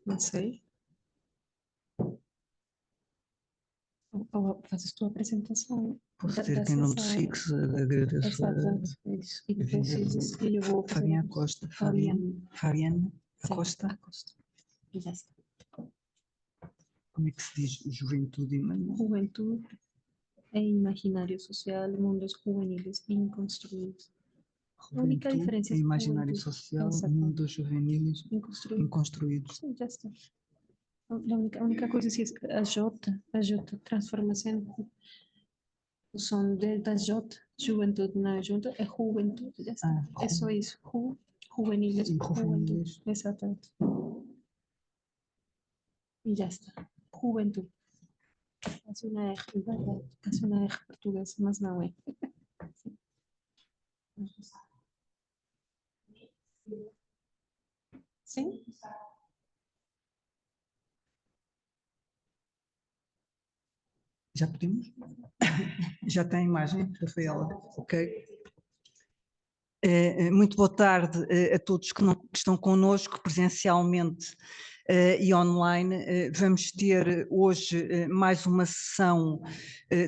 Não sei. Ou fazes tua apresentação. Posso dizer que em nome do SICS agradeço Exato, isso. E depois eu vou Fabiana Acosta. Fabiana Acosta. Acosta. E já está. Como é que se diz juventude? Juventude e imaginário social, mundos juveniles inconstruídos. A única diferença é imaginário social, mundos juveniles inconstruídos. Sim, já está. A única coisa é a J transforma-se o som da J, juventude não é junto, é juventude, já está. É só isso. Juveniles, juventude. Exatamente. E já está. Juventude. Casi una R, ¿verdad? Casi una R portuguesa, mas não é. Sim? Já podemos? Já tem imagem, Rafaela? Ok. Muito boa tarde a todos que estão connosco presencialmente e online. Vamos ter hoje mais uma sessão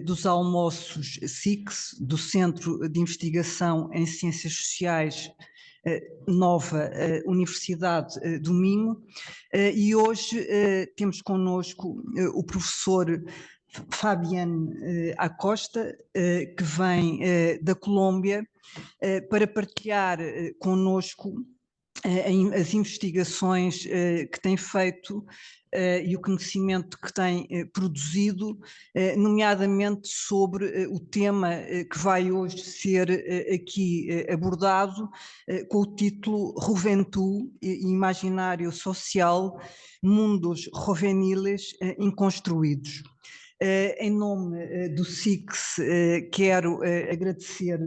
dos almoços SICS, do Centro de Investigação em Ciências Sociais, Nova Universidade do Minho, e hoje temos connosco o professor Fabiana Acosta, que vem da Colômbia, para partilhar connosco as investigações que tem feito e o conhecimento que tem produzido, nomeadamente sobre o tema que vai hoje ser aqui abordado, com o título Juventude e Imaginário Social, Mundos Juveniles Inconstruídos. Em nome do SICS, quero agradecer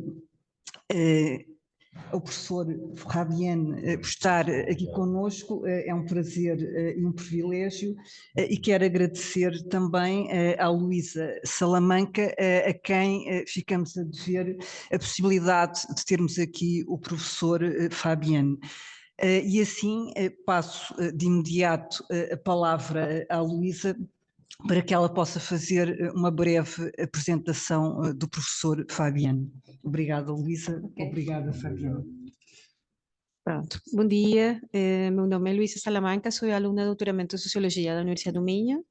ao professor Fabienne por estar aqui conosco. É um prazer e um privilégio, e quero agradecer também à Luísa Salamanca, a quem ficamos a dever a possibilidade de termos aqui o professor Fabienne. E assim passo de imediato a palavra à Luísa, para que ela possa fazer uma breve apresentação do professor Fabienne. Obrigada, Luísa. Okay. Obrigada, Fabienne. Pronto. Bom dia, meu nome é Luísa Salamanca, sou aluna de doutoramento de Sociologia da Universidade do Minho.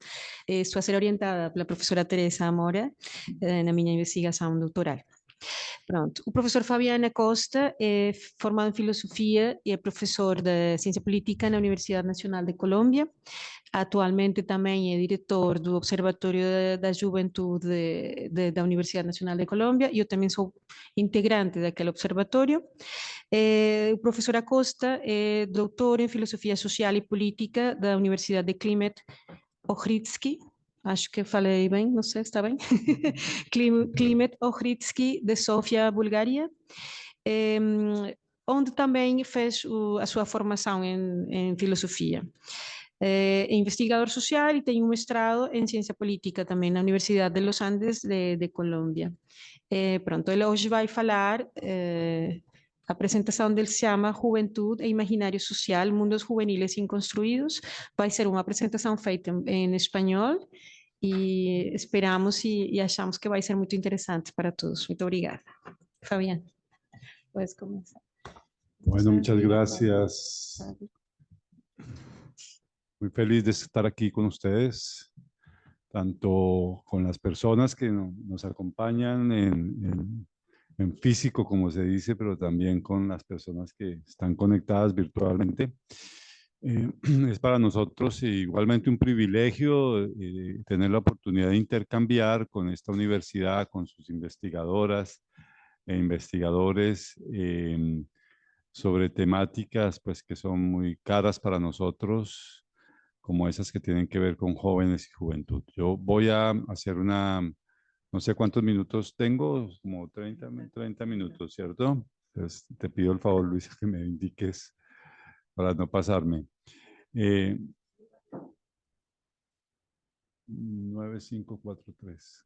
Estou a ser orientada pela professora Teresa Amora na minha investigação doutoral. Pronto. O professor Fabiana Acosta é formado em Filosofia e é professor de Ciência Política na Universidade Nacional de Colômbia. Atualmente também é diretor do Observatório da Juventude da Universidade Nacional de Colômbia e eu também sou integrante daquele observatório. O professor Acosta é doutor em Filosofia Social e Política da Universidade de Klimet Ohridsky. Acho que falei bem, não sei se está bem. Klimet Ohridsky, de Sofia, Bulgária, onde também fez a sua formação em filosofia. É investigador social e tem um mestrado em ciência política também na Universidade de Los Andes de Colômbia. Pronto, ele hoje vai falar. A apresentação dele se chama Juventude e Imaginário Social, Mundos Juveniles Inconstruídos. Vai ser uma apresentação feita em espanhol e esperamos e achamos que vai ser muito interessante para todos. Muito obrigada. Fabián, puedes comenzar. Bueno, muchas gracias. Muy feliz de estar aquí con ustedes, tanto con las personas que nos acompañan en físico, como se dice, pero también con las personas que están conectadas virtualmente. Es para nosotros igualmente un privilegio tener la oportunidad de intercambiar con esta universidad, con sus investigadoras e investigadores sobre temáticas pues, que son muy caras para nosotros, como esas que tienen que ver con jóvenes y juventud. Yo voy a hacer no sé cuántos minutos tengo, como 30 minutos, ¿cierto? Entonces te pido el favor, Luis, que me indiques para no pasarme. 9543.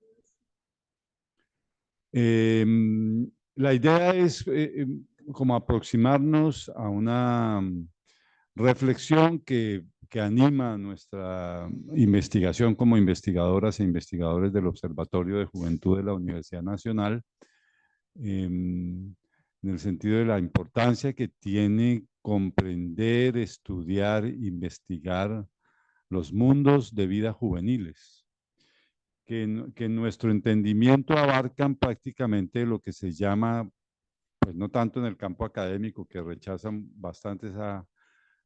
La idea es como aproximarnos a una reflexión que que anima nuestra investigación como investigadoras e investigadores del Observatorio de Juventud de la Universidad Nacional, en el sentido de la importancia que tiene comprender, estudiar, investigar los mundos de vida juveniles, que en nuestro entendimiento abarcan prácticamente lo que se llama, pues no tanto en el campo académico, que rechazan bastante esa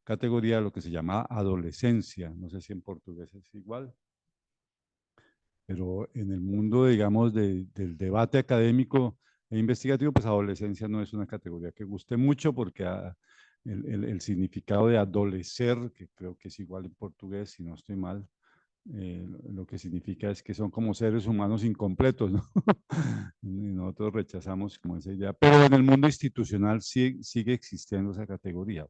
categoría, lo que se llama adolescencia. No sé si en portugués es igual, pero en el mundo, digamos, del debate académico e investigativo, pues adolescencia no es una categoría que guste mucho, porque el significado de adolecer, que creo que es igual en portugués, si no estoy mal, lo que significa es que son como seres humanos incompletos, ¿no? Y nosotros rechazamos como esa idea, pero en el mundo institucional sigue existiendo esa categoría.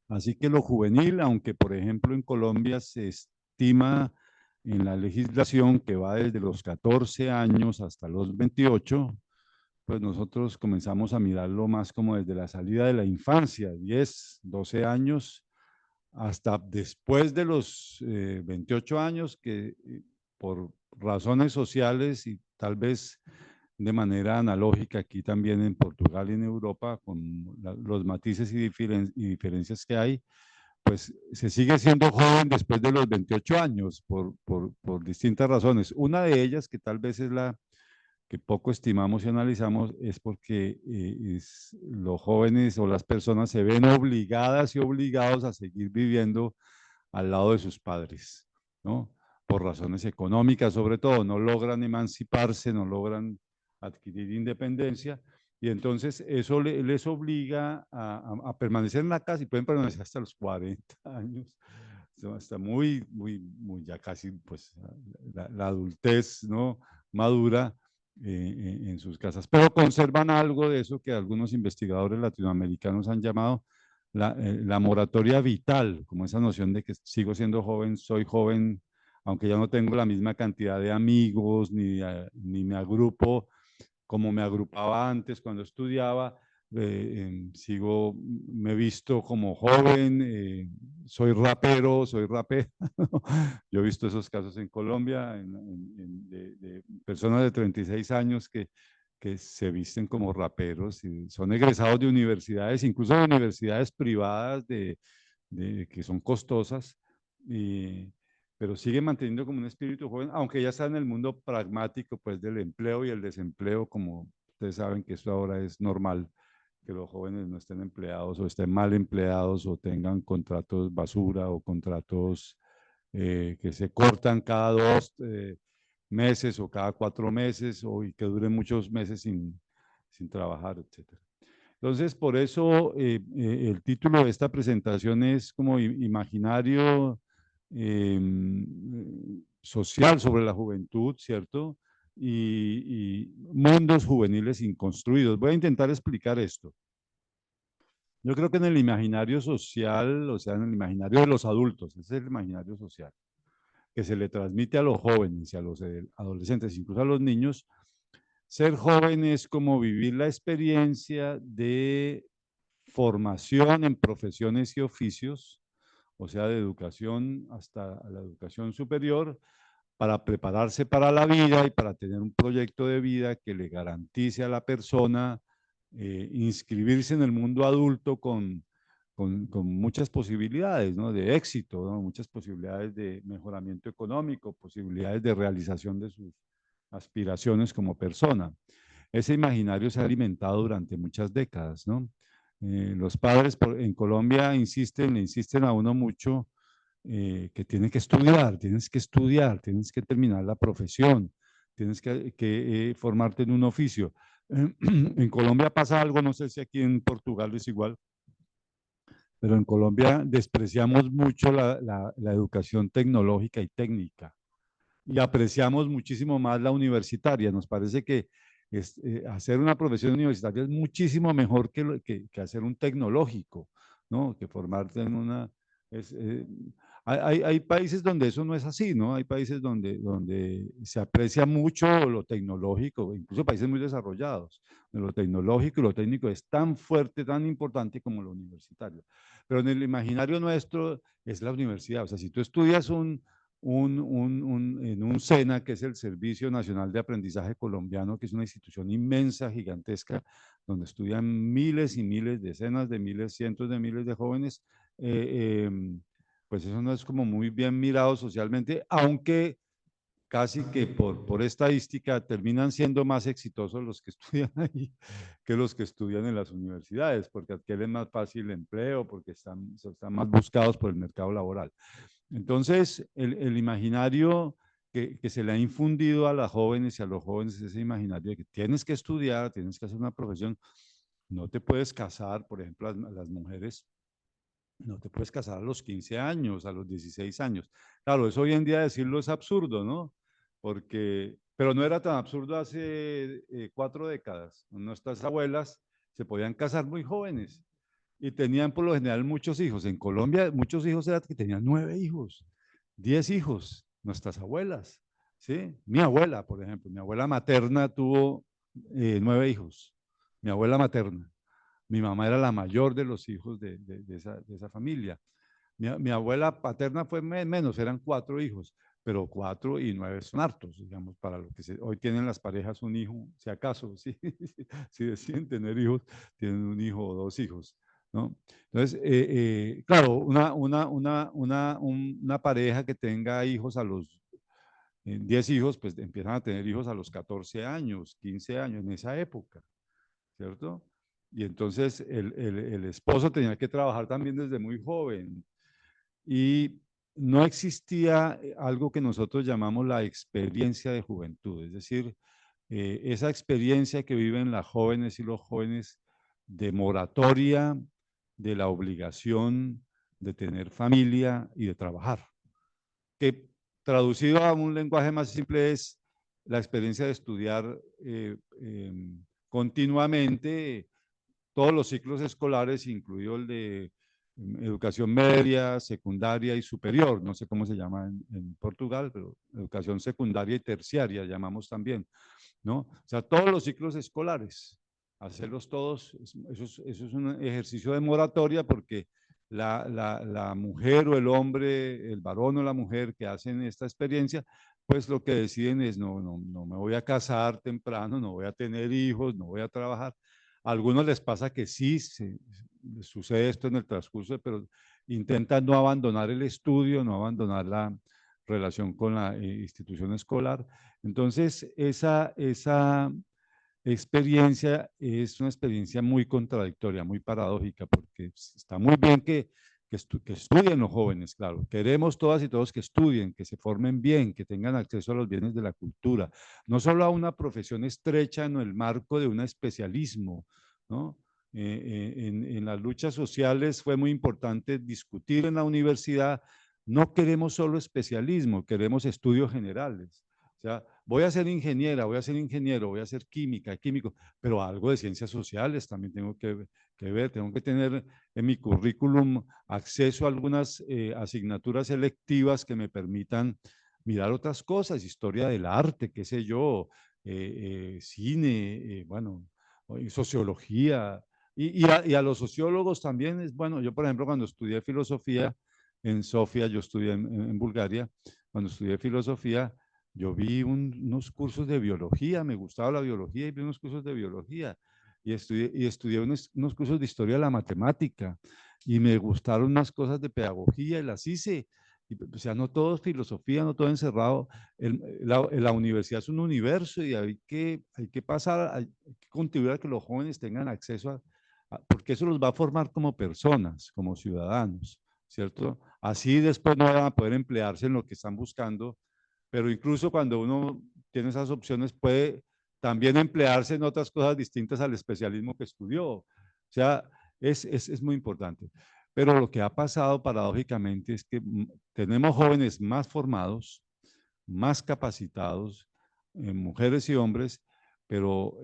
Así que lo juvenil, aunque por ejemplo en Colombia se estima en la legislación que va desde los 14 años hasta los 28, pues nosotros comenzamos a mirarlo más como desde la salida de la infancia, 10, 12 años, hasta después de los 28 años, que por razones sociales y tal vez de manera analógica aquí también en Portugal y en Europa, con los matices y diferencias que hay, pues se sigue siendo joven después de los 28 años por distintas razones. Una de ellas, que tal vez es la que poco estimamos y analizamos, es porque los jóvenes o las personas se ven obligadas y obligados a seguir viviendo al lado de sus padres, ¿no? Por razones económicas, sobre todo, no logran emanciparse, no logran adquirir independencia, y entonces eso les obliga a permanecer en la casa, y pueden permanecer hasta los 40 años, hasta muy, ya casi, pues, la adultez, ¿no? Madura en sus casas, pero conservan algo de eso que algunos investigadores latinoamericanos han llamado la moratoria vital, como esa noción de que sigo siendo joven, soy joven, aunque ya no tengo la misma cantidad de amigos, ni me agrupo como me agrupaba antes cuando estudiaba, me he visto como joven, soy rapero. Yo he visto esos casos en Colombia, de personas de 36 años que se visten como raperos y son egresados de universidades, incluso de universidades privadas que son costosas, pero sigue manteniendo como un espíritu joven, aunque ya está en el mundo pragmático, pues, del empleo y el desempleo, como ustedes saben que esto ahora es normal, que los jóvenes no estén empleados o estén mal empleados o tengan contratos basura o contratos que se cortan cada 2 meses o cada 4 meses, y que duren muchos meses sin trabajar, etc. Entonces, por eso el título de esta presentación es como Imaginario social sobre la juventud, ¿cierto? Y mundos juveniles inconstruidos. Voy a intentar explicar esto. Yo creo que en el imaginario social, o sea, en el imaginario de los adultos, ese es el imaginario social, que se le transmite a los jóvenes y a los adolescentes, incluso a los niños. Ser joven es como vivir la experiencia de formación en profesiones y oficios, o sea, de educación hasta la educación superior, para prepararse para la vida y para tener un proyecto de vida que le garantice a la persona inscribirse en el mundo adulto con muchas posibilidades, ¿no? De éxito, ¿no? Muchas posibilidades de mejoramiento económico, posibilidades de realización de sus aspiraciones como persona. Ese imaginario se ha alimentado durante muchas décadas, ¿no? Los padres en Colombia le insisten a uno mucho que tienes que estudiar, tienes que terminar la profesión, tienes que formarte en un oficio. En Colombia pasa algo, no sé si aquí en Portugal es igual, pero en Colombia despreciamos mucho la educación tecnológica y técnica y apreciamos muchísimo más la universitaria. Nos parece que hacer una profesión universitaria es muchísimo mejor que hacer un tecnológico, ¿no? Que formarte en una... Hay países donde eso no es así, ¿no? Hay países donde se aprecia mucho lo tecnológico, incluso países muy desarrollados, donde lo tecnológico y lo técnico es tan fuerte, tan importante como lo universitario. Pero en el imaginario nuestro es la universidad. O sea, si tú estudias en un SENA, que es el Servicio Nacional de Aprendizaje Colombiano, que es una institución inmensa, gigantesca, donde estudian miles y miles, decenas de miles, cientos de miles de jóvenes, pues eso no es como muy bien mirado socialmente, aunque casi que por estadística terminan siendo más exitosos los que estudian ahí que los que estudian en las universidades, porque adquieren más fácil empleo, porque están más buscados por el mercado laboral. Entonces, el imaginario que se le ha infundido a las jóvenes y a los jóvenes es ese imaginario de que tienes que estudiar, tienes que hacer una profesión, no te puedes casar, por ejemplo, las mujeres no te puedes casar a los 15 años, a los 16 años. Claro, eso hoy en día decirlo es absurdo, ¿no? Porque, pero no era tan absurdo hace 4 décadas. Nuestras abuelas se podían casar muy jóvenes y tenían por lo general muchos hijos. En Colombia muchos hijos eran que tenían 9 hijos, 10 hijos, nuestras abuelas, ¿sí? Mi abuela, por ejemplo, mi abuela materna tuvo 9 hijos, mi abuela materna. Mi mamá era la mayor de los hijos de esa familia. Mi abuela paterna fue menos, eran 4 hijos, pero 4 y 9 son hartos, digamos, para lo que hoy tienen las parejas un hijo, si acaso, ¿sí? Si deciden tener hijos, tienen un hijo o 2 hijos, ¿no? Entonces, claro, una pareja que tenga hijos a los 10 hijos, pues empiezan a tener hijos a los 14 años, 15 años, en esa época, ¿cierto? Y entonces el esposo tenía que trabajar también desde muy joven y no existía algo que nosotros llamamos la experiencia de juventud, es decir, esa experiencia que viven las jóvenes y los jóvenes de moratoria, de la obligación de tener familia y de trabajar, que traducido a un lenguaje más simple es la experiencia de estudiar continuamente todos los ciclos escolares, incluido el de educación media, secundaria y superior, no sé cómo se llama en Portugal, pero educación secundaria y terciaria llamamos también, ¿no? O sea, todos los ciclos escolares, hacerlos todos, eso es un ejercicio de moratoria porque la mujer o el hombre, el varón o la mujer que hacen esta experiencia, pues lo que deciden es, no me voy a casar temprano, no voy a tener hijos, no voy a trabajar. A algunos les pasa que sí, sucede esto en el transcurso, pero intentan no abandonar el estudio, no abandonar la relación con la institución escolar. Entonces, esa experiencia es una experiencia muy contradictoria, muy paradójica, porque está muy bien que estudien los jóvenes, claro. Queremos todas y todos que estudien, que se formen bien, que tengan acceso a los bienes de la cultura, no solo a una profesión estrecha en el marco de un especialismo, ¿no? En las luchas sociales fue muy importante discutir en la universidad, no queremos solo especialismo, queremos estudios generales. O sea, voy a ser ingeniera, voy a ser ingeniero, voy a ser químico, pero algo de ciencias sociales también tengo que ver, tengo que tener en mi currículum acceso a algunas asignaturas selectivas que me permitan mirar otras cosas, historia del arte, qué sé yo, cine, bueno, sociología, y a los sociólogos también es bueno. Yo, por ejemplo, cuando estudié filosofía en Sofía, yo estudié en Bulgaria, cuando estudié filosofía, yo vi unos cursos de biología, me gustaba la biología y vi unos cursos de biología y estudié unos cursos de historia de la matemática y me gustaron unas cosas de pedagogía y las hice. O sea, no todo es filosofía, no todo encerrado. La universidad es un universo y hay que pasar, hay que contribuir a que los jóvenes tengan acceso porque eso los va a formar como personas, como ciudadanos, ¿cierto? Así después no van a poder emplearse en lo que están buscando, pero incluso cuando uno tiene esas opciones puede también emplearse en otras cosas distintas al especialismo que estudió. O sea, es muy importante. Pero lo que ha pasado paradójicamente es que tenemos jóvenes más formados, más capacitados, mujeres y hombres, pero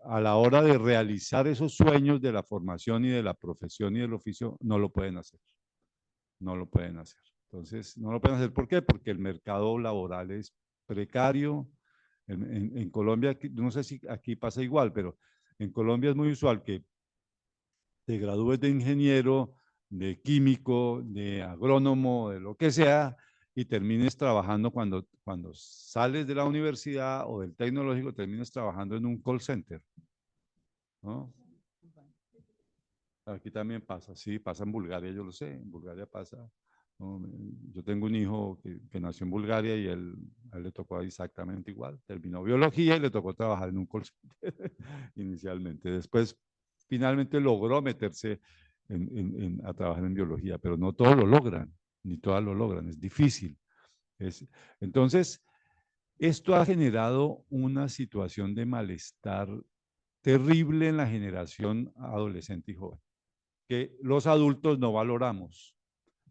a la hora de realizar esos sueños de la formación y de la profesión y del oficio, no lo pueden hacer. No lo pueden hacer. Entonces, no lo pueden hacer. ¿Por qué? Porque el mercado laboral es precario. En Colombia, no sé si aquí pasa igual, pero en Colombia es muy usual que te gradúes de ingeniero, de químico, de agrónomo, de lo que sea, y termines trabajando cuando sales de la universidad o del tecnológico, termines trabajando en un call center, ¿no? Aquí también pasa, sí, pasa en Bulgaria, yo lo sé, en Bulgaria pasa. ¿No? Yo tengo un hijo que nació en Bulgaria y a él le tocó exactamente igual. Terminó biología y le tocó trabajar en un call center inicialmente. Después, finalmente logró meterse a trabajar en biología, pero no todos lo logran, ni todas lo logran, es difícil. Entonces, esto ha generado una situación de malestar terrible en la generación adolescente y joven, que los adultos no valoramos,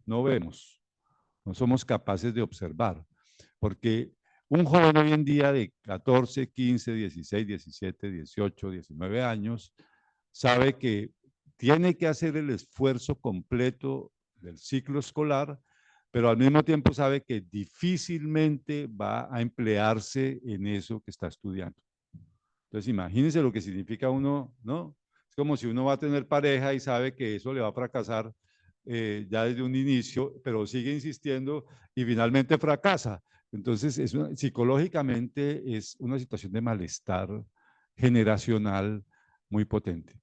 no vemos, no somos capaces de observar, porque un joven hoy en día de 14, 15, 16, 17, 18, 19 años sabe que tiene que hacer el esfuerzo completo del ciclo escolar, pero al mismo tiempo sabe que difícilmente va a emplearse en eso que está estudiando. Entonces, imagínense lo que significa uno, ¿no? Es como si uno va a tener pareja y sabe que eso le va a fracasar ya desde un inicio, pero sigue insistiendo y finalmente fracasa. Entonces, psicológicamente es una situación de malestar generacional muy potente.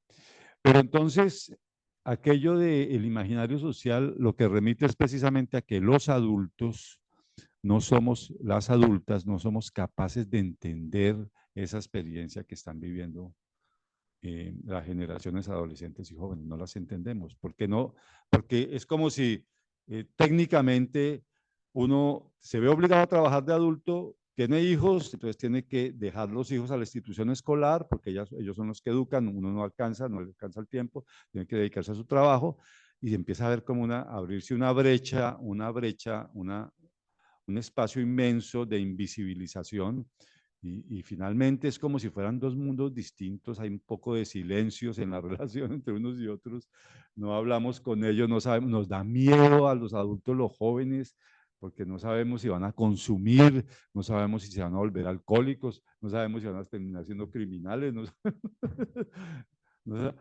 Pero entonces, aquello del imaginario social lo que remite es precisamente a que los adultos no somos, las adultas no somos capaces de entender esa experiencia que están viviendo las generaciones adolescentes y jóvenes, no las entendemos. ¿Por qué no? Porque es como si técnicamente uno se ve obligado a trabajar de adulto, tiene hijos, entonces tiene que dejar los hijos a la institución escolar, porque ellos son los que educan, uno no le alcanza el tiempo, tiene que dedicarse a su trabajo, y empieza a ver como abrirse una brecha, un espacio inmenso de invisibilización y finalmente es como si fueran dos mundos distintos, hay un poco de silencios en la relación entre unos y otros, no hablamos con ellos, no sabemos, nos da miedo a los adultos, los jóvenes, porque no sabemos si van a consumir, no sabemos si se van a volver alcohólicos, no sabemos si van a terminar siendo criminales,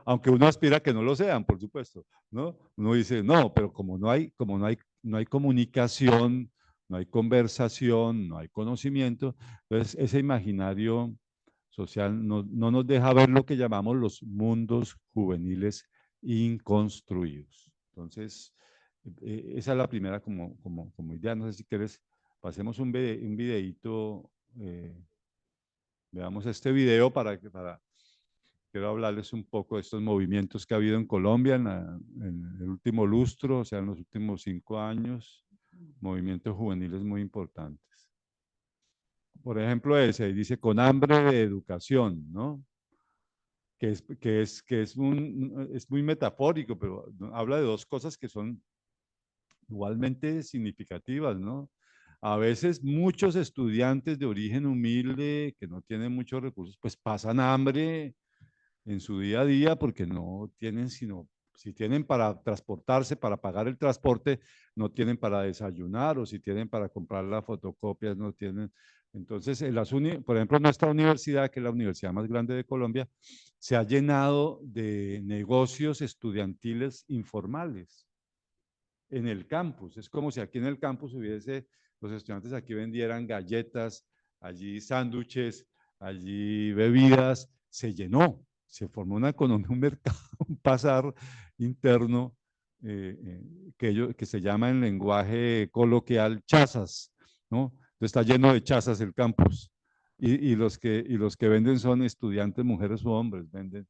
aunque uno aspira a que no lo sean, por supuesto, ¿no? Uno dice, no, pero como no hay comunicación, no hay conversación, no hay conocimiento, entonces ese imaginario social no nos deja ver lo que llamamos los mundos juveniles inconstruidos. Entonces, esa es la primera como idea. No sé si quieres, pasemos un videíto, veamos este video quiero hablarles un poco de estos movimientos que ha habido en Colombia en el último lustro, o sea, en los últimos 5 años, movimientos juveniles muy importantes. Por ejemplo, ese dice con hambre de educación, ¿no? Es muy metafórico, pero habla de dos cosas que son igualmente significativas, ¿no? A veces muchos estudiantes de origen humilde que no tienen muchos recursos, pues pasan hambre en su día a día porque no tienen sino, si tienen para transportarse, para pagar el transporte, no tienen para desayunar, o si tienen para comprar las fotocopias, no tienen. Entonces, por ejemplo, nuestra universidad, que es la universidad más grande de Colombia, se ha llenado de negocios estudiantiles informales en el campus. Es como si aquí en el campus los estudiantes aquí vendieran galletas, allí sándwiches, allí bebidas, se llenó, se formó una economía, un mercado, un pasar interno que se llama en lenguaje coloquial chazas, ¿no? Entonces está lleno de chazas el campus. Y los que venden son estudiantes, mujeres o hombres, venden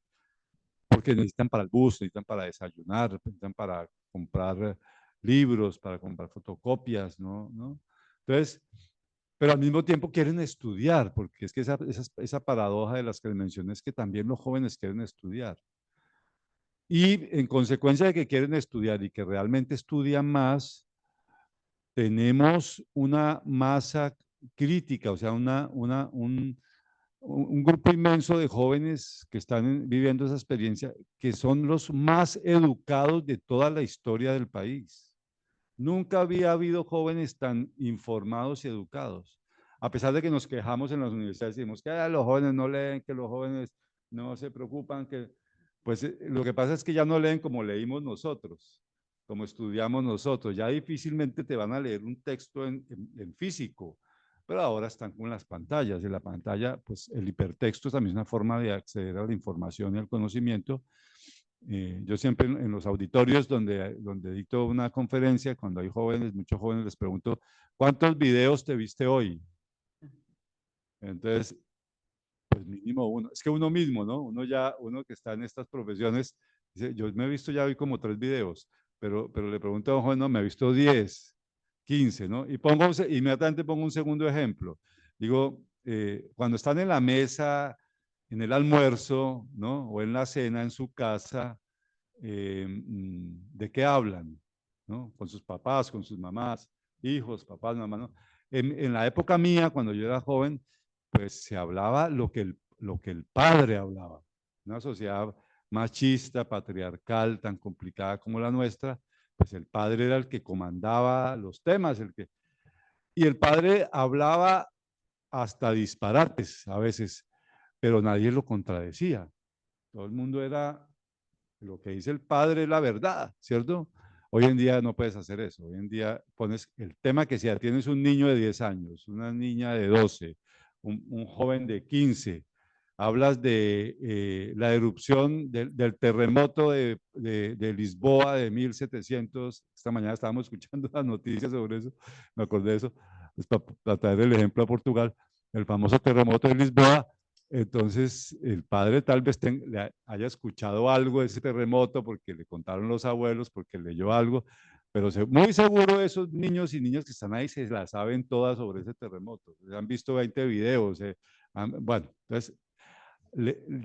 porque necesitan para el bus, necesitan para desayunar, necesitan para comprar libros, para comprar fotocopias, ¿no? Entonces, pero al mismo tiempo quieren estudiar, porque es que esa paradoja de las que les mencioné es que también los jóvenes quieren estudiar. Y en consecuencia de que quieren estudiar y que realmente estudian más, tenemos una masa crítica, o sea, un grupo inmenso de jóvenes que están viviendo esa experiencia, que son los más educados de toda la historia del país. Nunca había habido jóvenes tan informados y educados. A pesar de que nos quejamos en las universidades y decimos que los jóvenes no leen, que los jóvenes no se preocupan, que pues lo que pasa es que ya no leen como leímos nosotros, como estudiamos nosotros. Ya difícilmente te van a leer un texto en físico, pero ahora están con las pantallas. En la pantalla, pues el hipertexto también es una forma de acceder a la información y al conocimiento. Yo siempre en los auditorios donde dicto una conferencia, cuando hay jóvenes, muchos jóvenes, les pregunto, ¿cuántos videos te viste hoy? Entonces, pues mínimo uno. Es que uno mismo, ¿no? Uno que está en estas profesiones, dice, yo me he visto ya hoy como 3 videos, pero le pregunto a un joven, no, me he visto 10, 15, ¿no? Y inmediatamente pongo un segundo ejemplo. Digo, cuando están en la mesa, en el almuerzo, ¿no? O en la cena en su casa, ¿de qué hablan? ¿No? Con sus papás, con sus mamás, hijos, papás, mamás, ¿no? En la época mía, cuando yo era joven, pues se hablaba lo que el padre hablaba. Una sociedad machista, patriarcal, tan complicada como la nuestra, pues el padre era el que comandaba los temas, y el padre hablaba hasta disparates a veces, pero nadie lo contradecía. Todo el mundo era, lo que dice el padre es la verdad, ¿cierto? Hoy en día no puedes hacer eso. Hoy en día pones el tema que sea, tienes un niño de 10 años, una niña de 12, un joven de 15, hablas de la erupción del terremoto de Lisboa de 1700. Esta mañana estábamos escuchando las noticias sobre eso, me acordé de eso, pues para traer el ejemplo a Portugal, el famoso terremoto de Lisboa. Entonces, el padre tal vez le haya escuchado algo de ese terremoto porque le contaron los abuelos, porque leyó algo, pero muy seguro esos niños y niñas que están ahí se la saben todas sobre ese terremoto. Han visto 20 videos. Bueno, entonces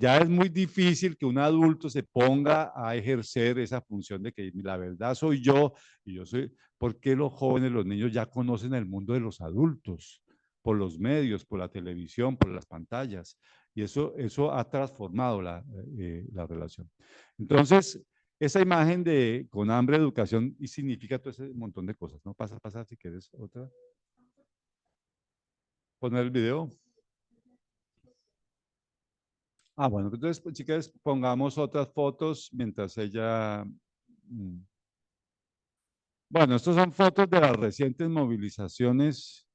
ya es muy difícil que un adulto se ponga a ejercer esa función de que la verdad soy yo y yo soy, porque los jóvenes, los niños ya conocen el mundo de los adultos por los medios, por la televisión, por las pantallas, y eso ha transformado la relación. Entonces, esa imagen de con hambre, educación, y significa todo ese montón de cosas, ¿no? Pasa si quieres otra. Poner el video. Bueno, entonces, pues, si quieres, pongamos otras fotos mientras ella... Bueno, estas son fotos de las recientes movilizaciones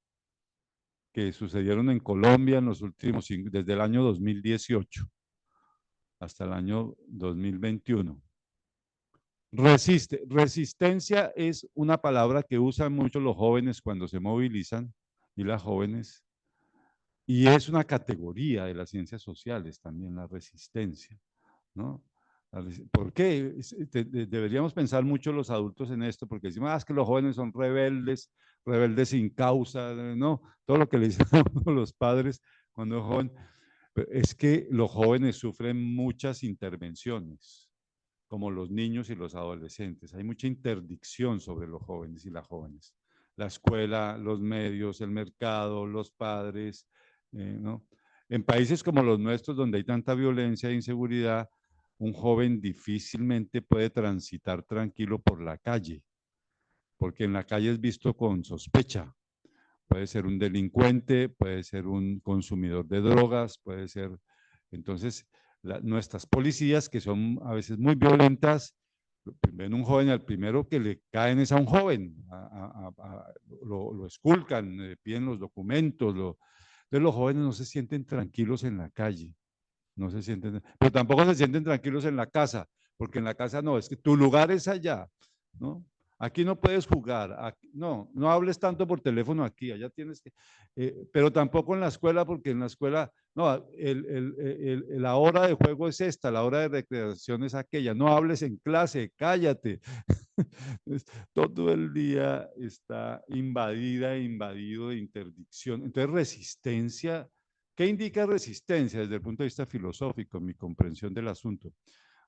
que sucedieron en Colombia en los últimos, desde el año 2018 hasta el año 2021. Resistencia es una palabra que usan mucho los jóvenes cuando se movilizan y las jóvenes, y es una categoría de las ciencias sociales también, la resistencia, ¿no? ¿Por qué? Deberíamos pensar mucho los adultos en esto, porque decimos, es que los jóvenes son rebeldes, rebeldes sin causa, ¿no? Todo lo que le dicen a los padres cuando es joven. Pero es que los jóvenes sufren muchas intervenciones, como los niños y los adolescentes. Hay mucha interdicción sobre los jóvenes y las jóvenes. La escuela, los medios, el mercado, los padres, ¿no? En países como los nuestros, donde hay tanta violencia e inseguridad, un joven difícilmente puede transitar tranquilo por la calle, porque en la calle es visto con sospecha. Puede ser un delincuente, puede ser un consumidor de drogas, puede ser... Entonces, nuestras policías, que son a veces muy violentas, ven un joven, al primero que le caen es a un joven, lo esculcan, piden los documentos. Entonces los jóvenes no se sienten tranquilos en la calle, no se sienten, pero tampoco se sienten tranquilos en la casa, porque en la casa no, es que tu lugar es allá, ¿no? Aquí no puedes jugar, aquí, no hables tanto por teléfono aquí, allá tienes que, pero tampoco en la escuela, porque en la escuela, no, la hora de juego es esta, la hora de recreación es aquella, no hables en clase, cállate. Todo el día está invadido de interdicción. Entonces, resistencia, ¿qué indica resistencia desde el punto de vista filosófico, mi comprensión del asunto?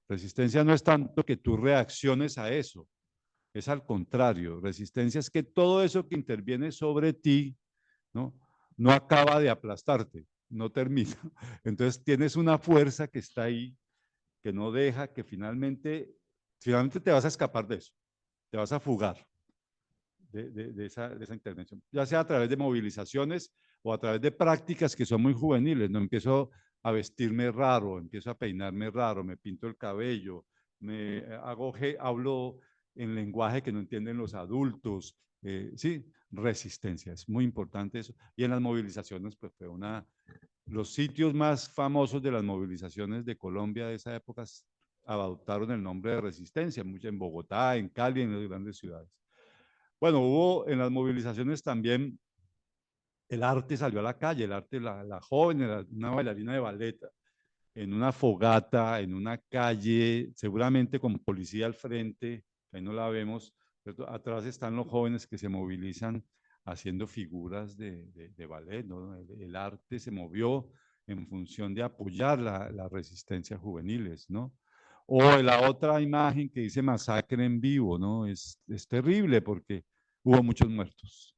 Resistencia no es tanto que tú reacciones a eso, es al contrario. Resistencia es que todo eso que interviene sobre ti, no acaba de aplastarte, no termina. Entonces tienes una fuerza que está ahí, que no deja, que finalmente te vas a escapar de eso, te vas a fugar. de esa intervención, ya sea a través de movilizaciones o a través de prácticas que son muy juveniles, ¿no? Empiezo a vestirme raro, empiezo a peinarme raro, me pinto el cabello, hablo en lenguaje que no entienden los adultos, sí, resistencia, es muy importante eso. Y en las movilizaciones, pues fue los sitios más famosos de las movilizaciones de Colombia de esa época adoptaron el nombre de resistencia, mucho en Bogotá, en Cali, en las grandes ciudades. Bueno, hubo en las movilizaciones también, el arte salió a la calle, el arte, la joven, una bailarina de ballet, en una fogata, en una calle, seguramente con policía al frente, ahí no la vemos, pero atrás están los jóvenes que se movilizan haciendo figuras de ballet, ¿no? El arte se movió en función de apoyar las resistencias juveniles, ¿no? O la otra imagen que dice masacre en vivo, ¿no? Es terrible porque hubo muchos muertos,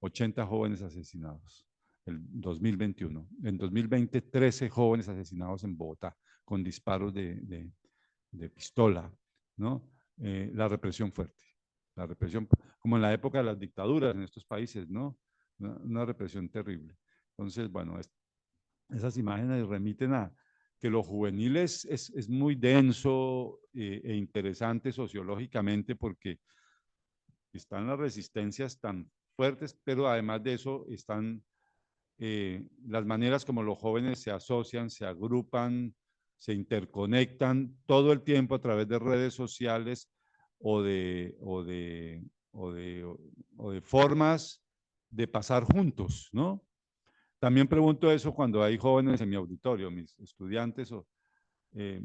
80 jóvenes asesinados el 2021. En 2020, 13 jóvenes asesinados en Bogotá con disparos de pistola, ¿no? La represión fuerte, la represión, como en la época de las dictaduras en estos países, ¿no? Una represión terrible. Entonces, bueno, esas imágenes remiten a que lo juvenil es muy denso e interesante sociológicamente porque están las resistencias tan fuertes, pero además de eso están las maneras como los jóvenes se asocian, se agrupan, se interconectan todo el tiempo a través de redes sociales o de formas de pasar juntos, ¿no? También pregunto eso cuando hay jóvenes en mi auditorio, mis estudiantes, eh,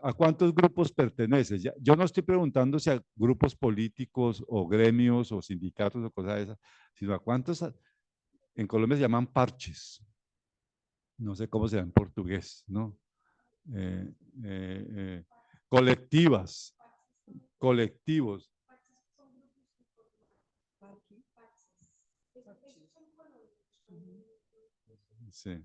¿a cuántos grupos perteneces? Yo no estoy preguntando si a grupos políticos o gremios o sindicatos o cosas de esas, sino a cuántos, en Colombia se llaman parches, no sé cómo se llama en portugués, ¿no? Eh, eh, eh, colectivas, colectivos. Sí.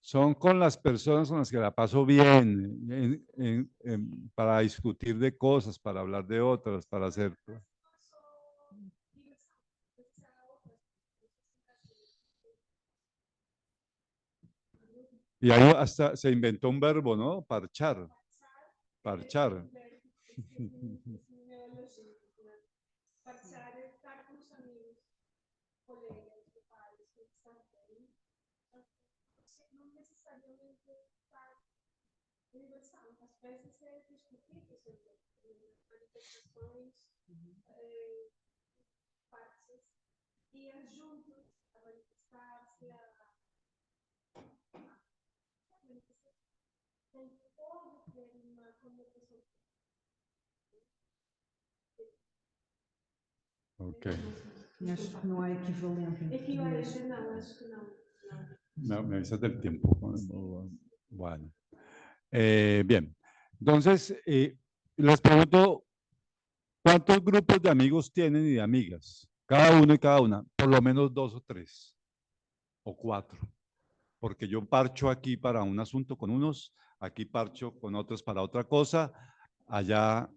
Son con las personas con las que la paso bien, para discutir de cosas, para hablar de otras, para hacer... Y ahí hasta se inventó un verbo, ¿no? Parchar. Parchar. Ok. Acho que não há equivalente em português. Me avisas del tiempo. Bueno. Bien. Entonces, les pregunto, ¿cuántos grupos de amigos tienen y de amigas? Cada uno y cada una. Por lo menos 2 o 3. O 4. Porque yo parcho aquí para un asunto con unos, aquí parcho con otros para otra cosa, allá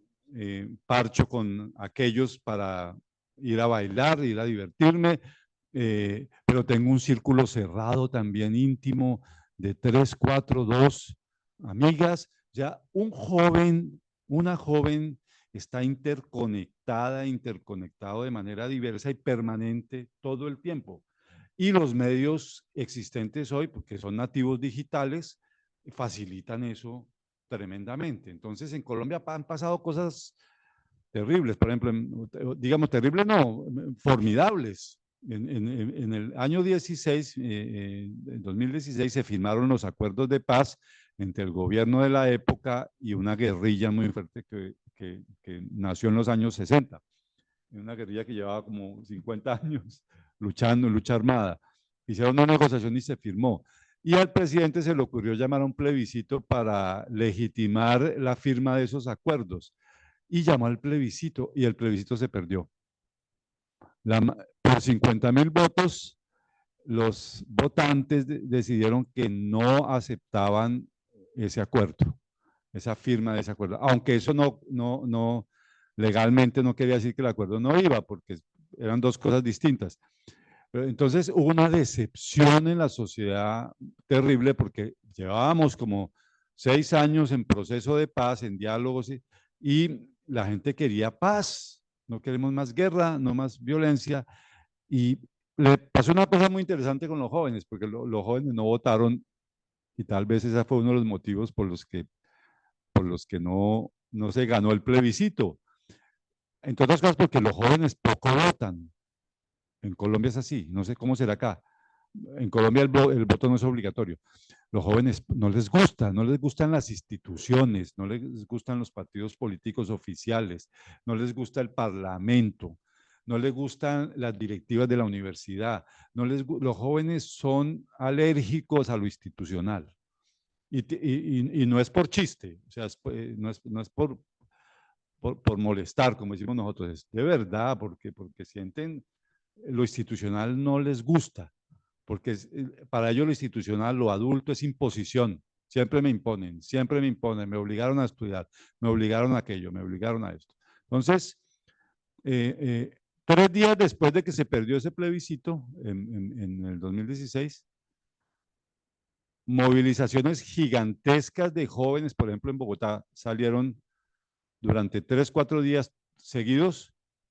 parcho con aquellos para ir a bailar, ir a divertirme, pero tengo un círculo cerrado también íntimo de 3, 4, 2 amigas. Ya un joven, una joven está interconectada, interconectado de manera diversa y permanente todo el tiempo. Y los medios existentes hoy, porque son nativos digitales, facilitan eso tremendamente. Entonces, en Colombia han pasado cosas terribles, por ejemplo, digamos terribles, no, formidables. En el año 16, en 2016, se firmaron los acuerdos de paz entre el gobierno de la época y una guerrilla muy fuerte que nació en los años 60. Una guerrilla que llevaba como 50 años luchando, lucha armada. Hicieron una negociación y se firmó. Y al presidente se le ocurrió llamar a un plebiscito para legitimar la firma de esos acuerdos. Y llamó al plebiscito y el plebiscito se perdió. Por 50.000 votos, los votantes decidieron que no aceptaban ese acuerdo, esa firma de ese acuerdo. Aunque eso no legalmente no quería decir que el acuerdo no iba, porque eran dos cosas distintas. Pero entonces hubo una decepción en la sociedad terrible porque llevábamos como 6 años en proceso de paz, en diálogos, y la gente quería paz. No queremos más guerra, no más violencia. Y le pasó una cosa muy interesante con los jóvenes, porque los jóvenes no votaron y tal vez ese fue uno de los motivos por los que no se ganó el plebiscito. Entre otras cosas porque los jóvenes poco votan. En Colombia es así, no sé cómo será acá. En Colombia el voto no es obligatorio. Los jóvenes no les gustan las instituciones, no les gustan los partidos políticos oficiales, no les gusta el parlamento, no les gustan las directivas de la universidad. Los jóvenes son alérgicos a lo institucional. Y no es por chiste, o sea, no es por molestar, como decimos nosotros, es de verdad, porque sienten lo institucional no les gusta, porque para ellos lo institucional, lo adulto es imposición. Siempre me imponen, me obligaron a estudiar, me obligaron a aquello, me obligaron a esto. Entonces, 3 días después de que se perdió ese plebiscito, en el 2016, movilizaciones gigantescas de jóvenes, por ejemplo en Bogotá, salieron durante 3, 4 días seguidos,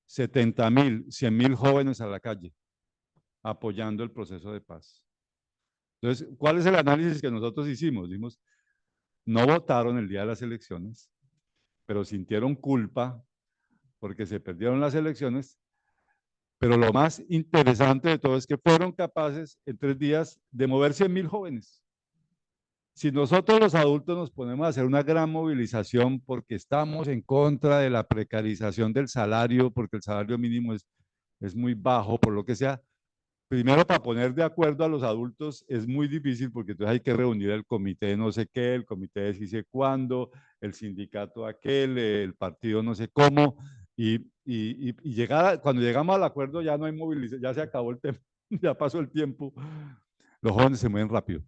70.000, 100.000 jóvenes a la calle, apoyando el proceso de paz. Entonces, ¿cuál es el análisis que nosotros hicimos? Dijimos, no votaron el día de las elecciones, pero sintieron culpa porque se perdieron las elecciones, pero lo más interesante de todo es que fueron capaces en 3 días de mover 100.000 jóvenes. Si nosotros los adultos nos ponemos a hacer una gran movilización porque estamos en contra de la precarización del salario, porque el salario mínimo es muy bajo, por lo que sea, primero para poner de acuerdo a los adultos es muy difícil porque entonces hay que reunir el comité de no sé qué, el comité de sí sé cuándo, el sindicato aquel, el partido no sé cómo, y cuando llegamos al acuerdo ya no hay movilización, ya se acabó el tema, ya pasó el tiempo. Los jóvenes se mueven rápido.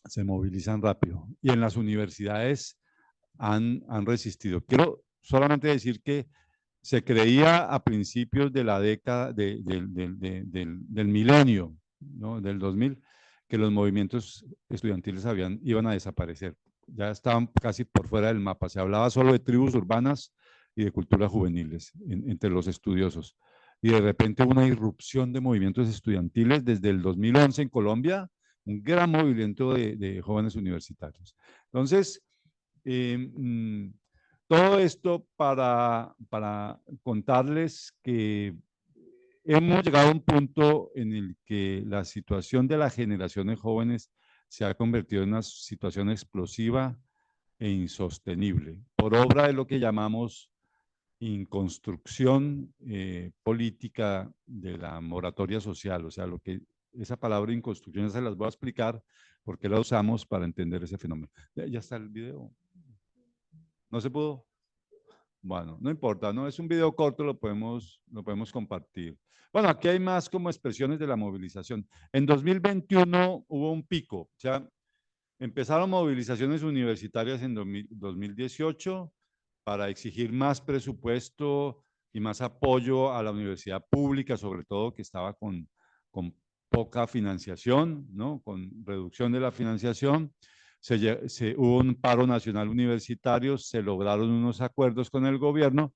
Se movilizan rápido y en las universidades han resistido. Quiero solamente decir que se creía a principios de la década del milenio, ¿no? Del 2000, que los movimientos estudiantiles iban a desaparecer. Ya estaban casi por fuera del mapa. Se hablaba solo de tribus urbanas y de culturas juveniles entre los estudiosos. Y de repente una irrupción de movimientos estudiantiles desde el 2011 en Colombia, un gran movimiento de jóvenes universitarios. Entonces, todo esto para contarles que hemos llegado a un punto en el que la situación de las generaciones jóvenes se ha convertido en una situación explosiva e insostenible, por obra de lo que llamamos inconstrucción política de la moratoria social, o sea, esa palabra inconstrucción se las voy a explicar porque la usamos para entender ese fenómeno. Ya está el video. ¿No se pudo? Bueno, no importa, ¿no? Es un video corto, lo podemos compartir. Bueno, aquí hay más como expresiones de la movilización. En 2021 hubo un pico, o sea, empezaron movilizaciones universitarias en 2018 para exigir más presupuesto y más apoyo a la universidad pública, sobre todo que estaba con poca financiación, ¿no? Con reducción de la financiación. Hubo un paro nacional universitario, se lograron unos acuerdos con el gobierno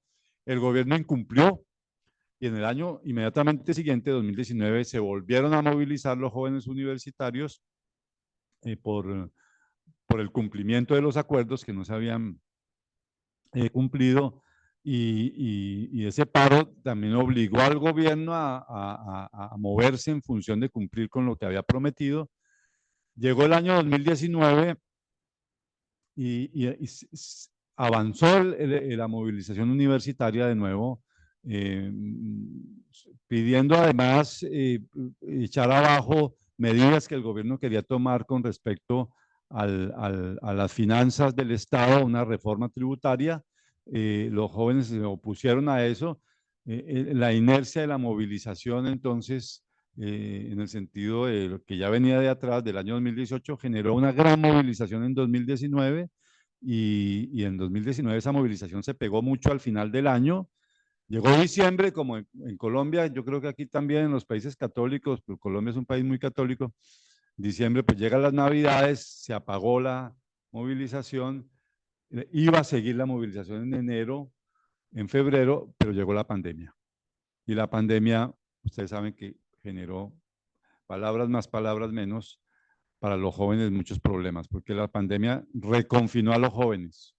incumplió y en el año inmediatamente siguiente, 2019, se volvieron a movilizar los jóvenes universitarios por el cumplimiento de los acuerdos que no se habían cumplido y ese paro también obligó al gobierno a moverse en función de cumplir con lo que había prometido. Llegó el año 2019 y avanzó la movilización universitaria de nuevo pidiendo además echar abajo medidas que el gobierno quería tomar con respecto a las finanzas del Estado, una reforma tributaria. Los jóvenes se opusieron a eso. La inercia de la movilización, entonces, en el sentido de lo que ya venía de atrás, del año 2018, generó una gran movilización en 2019 y en 2019 esa movilización se pegó mucho al final del año. Llegó diciembre, como en Colombia, yo creo que aquí también en los países católicos, pero Colombia es un país muy católico, diciembre pues llegan las Navidades, se apagó la movilización, iba a seguir la movilización en enero, en febrero, pero llegó la pandemia. Y la pandemia, ustedes saben que generó palabras más, palabras menos, para los jóvenes muchos problemas, porque la pandemia reconfinó a los jóvenes.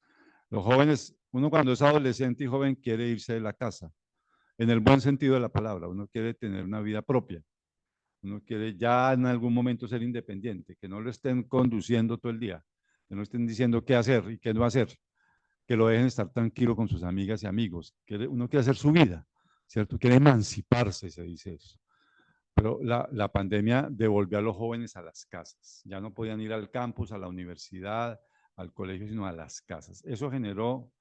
Los jóvenes, uno cuando es adolescente y joven quiere irse de la casa, en el buen sentido de la palabra, uno quiere tener una vida propia, uno quiere ya en algún momento ser independiente, que no lo estén conduciendo todo el día, que no estén diciendo qué hacer y qué no hacer, que lo dejen estar tranquilo con sus amigas y amigos, uno quiere hacer su vida, ¿cierto? Quiere emanciparse, se dice eso. Pero la pandemia devolvió a los jóvenes a las casas. Ya no podían ir al campus, a la universidad, al colegio, sino a las casas. Eso generó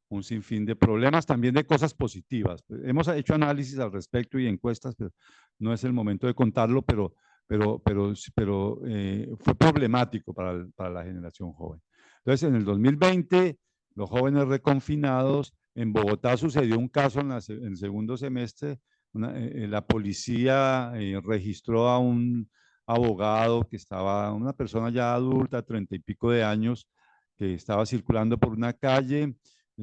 un sinfín de problemas, también de cosas positivas. Hemos hecho análisis al respecto y encuestas, pero no es el momento de contarlo, pero fue problemático para la generación joven. Entonces, en el 2020, los jóvenes reconfinados, en Bogotá sucedió un caso en el segundo semestre. La policía registró a un abogado que estaba, una persona ya adulta, 30 y pico de años, que estaba circulando por una calle,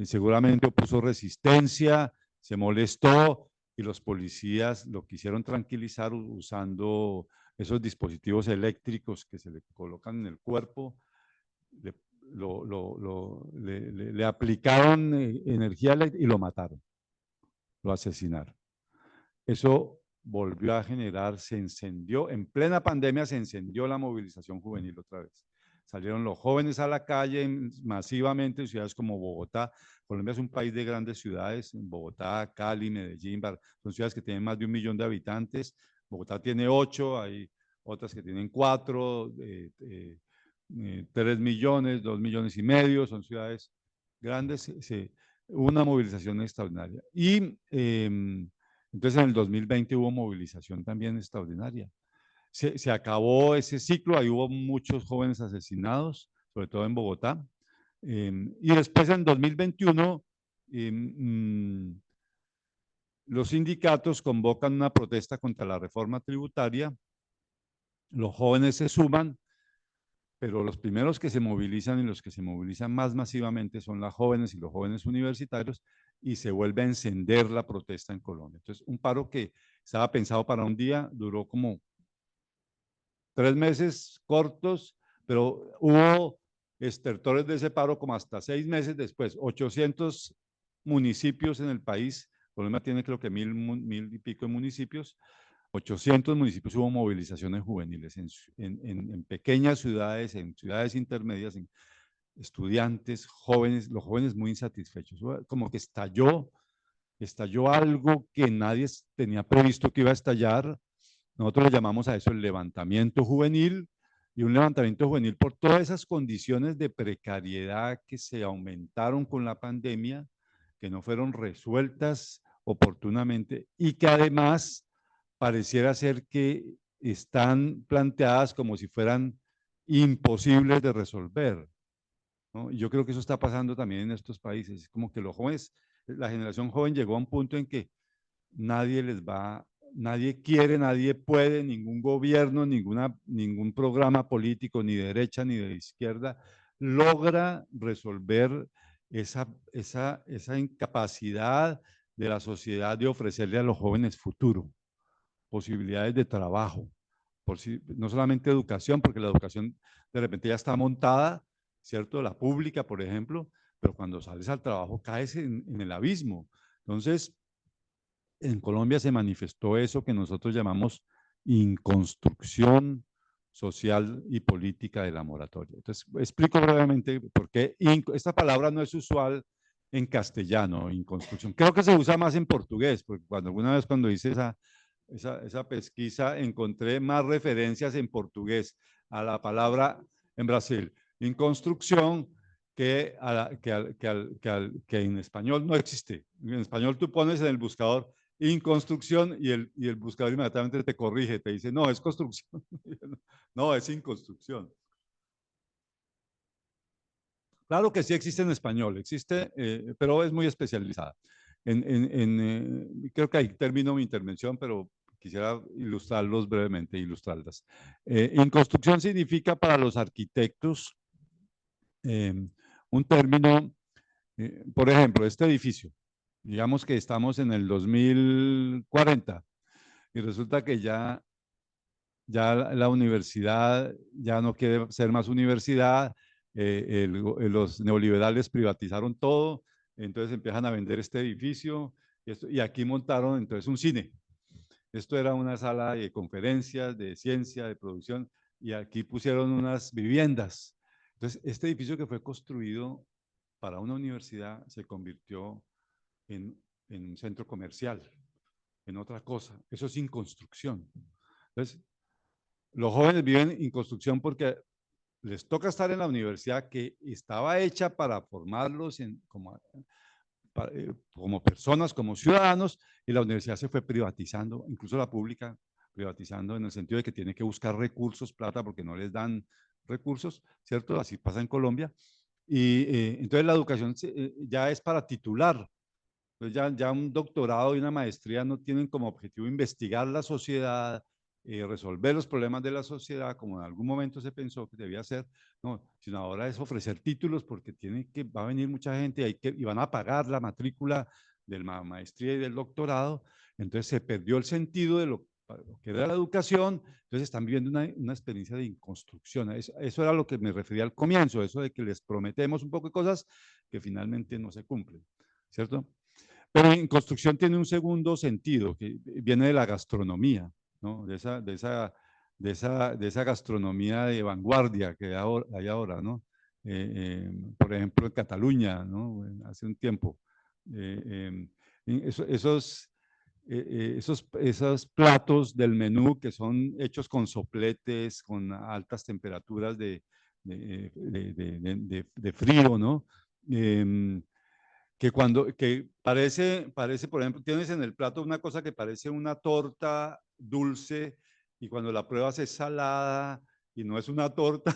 seguramente opuso resistencia, se molestó y los policías lo quisieron tranquilizar usando esos dispositivos eléctricos que se le colocan en el cuerpo. Le aplicaron energía eléctrica y lo mataron, lo asesinaron. Eso volvió a generar, se encendió, en plena pandemia se encendió la movilización juvenil otra vez. Salieron los jóvenes a la calle masivamente en ciudades como Bogotá. Colombia es un país de grandes ciudades, Bogotá, Cali, Medellín, son ciudades que tienen más de 1 millón de habitantes. Bogotá tiene 8, hay otras que tienen 4, 3 millones, 2 millones y medio, son ciudades grandes. Hubo una movilización extraordinaria. Y entonces en el 2020 hubo movilización también extraordinaria. Se acabó ese ciclo, ahí hubo muchos jóvenes asesinados, sobre todo en Bogotá. Y después en 2021 los sindicatos convocan una protesta contra la reforma tributaria. Los jóvenes se suman, pero los primeros que se movilizan y los que se movilizan más masivamente son las jóvenes y los jóvenes universitarios, y se vuelve a encender la protesta en Colombia. Entonces, un paro que estaba pensado para un día, duró como 3 meses cortos, pero hubo estertores de ese paro como hasta 6 meses después. 800 municipios en el país, Colombia tiene creo que 1000 y pico de municipios, 800 municipios hubo movilizaciones juveniles en pequeñas ciudades, en ciudades intermedias, en estudiantes, jóvenes, los jóvenes muy insatisfechos. Como que estalló algo que nadie tenía previsto que iba a estallar. Nosotros le llamamos a eso el levantamiento juvenil, y un levantamiento juvenil por todas esas condiciones de precariedad que se aumentaron con la pandemia, que no fueron resueltas oportunamente y que además pareciera ser que están planteadas como si fueran imposibles de resolver, ¿no? Y yo creo que eso está pasando también en estos países, como que los jóvenes, la generación joven llegó a un punto en que nadie quiere, nadie puede, ningún gobierno, ningún programa político, ni de derecha ni de izquierda, logra resolver esa incapacidad de la sociedad de ofrecerle a los jóvenes futuro, posibilidades de trabajo, no solamente educación, porque la educación de repente ya está montada, ¿cierto? La pública, por ejemplo, pero cuando sales al trabajo caes en el abismo. Entonces, en Colombia se manifestó eso que nosotros llamamos inconstrucción social y política de la moratoria. Entonces, explico brevemente por qué esta palabra no es usual en castellano, en construcción. Creo que se usa más en portugués, porque alguna vez cuando hice esa pesquisa encontré más referencias en portugués a la palabra en Brasil, en construcción, que en español no existe. En español tú pones en el buscador en construcción y el buscador inmediatamente te corrige, te dice, no, es construcción. No, es en construcción. Claro que sí existe en español, existe, pero es muy especializada. Creo que ahí termino mi intervención, pero quisiera ilustrarlos brevemente, ilustrarlas. En construcción significa para los arquitectos un término, por ejemplo, este edificio. Digamos que estamos en el 2040 y resulta que ya la universidad ya no quiere ser más universidad, los neoliberales privatizaron todo, entonces empiezan a vender este edificio y aquí montaron entonces un cine. Esto era una sala de conferencias, de ciencia, de producción, y aquí pusieron unas viviendas. Entonces, este edificio que fue construido para una universidad se convirtió en un centro comercial, en otra cosa. Eso es sin construcción. Entonces, los jóvenes viven en construcción porque les toca estar en la universidad que estaba hecha para formarlos como personas, como ciudadanos, y la universidad se fue privatizando, incluso la pública, privatizando en el sentido de que tiene que buscar recursos, plata, porque no les dan recursos, ¿cierto? Así pasa en Colombia. Y entonces la educación ya es para titular. Entonces ya un doctorado y una maestría no tienen como objetivo investigar la sociedad, resolver los problemas de la sociedad, como en algún momento se pensó que debía ser, no, sino ahora es ofrecer títulos porque va a venir mucha gente y van a pagar la matrícula de la maestría y del doctorado, entonces se perdió el sentido de lo que era la educación, entonces están viviendo una experiencia de construcción. Eso era lo que me refería al comienzo, eso de que les prometemos un poco de cosas que finalmente no se cumplen, ¿cierto? Pero en construcción tiene un segundo sentido, que viene de la gastronomía, ¿no? De esa gastronomía de vanguardia que hay ahora, ¿no? Por ejemplo, en Cataluña, ¿no? Hace un tiempo. Esos platos del menú que son hechos con sopletes, con altas temperaturas de frío, ¿no? Que parece, por ejemplo, tienes en el plato una cosa que parece una torta dulce y cuando la pruebas es salada y no es una torta.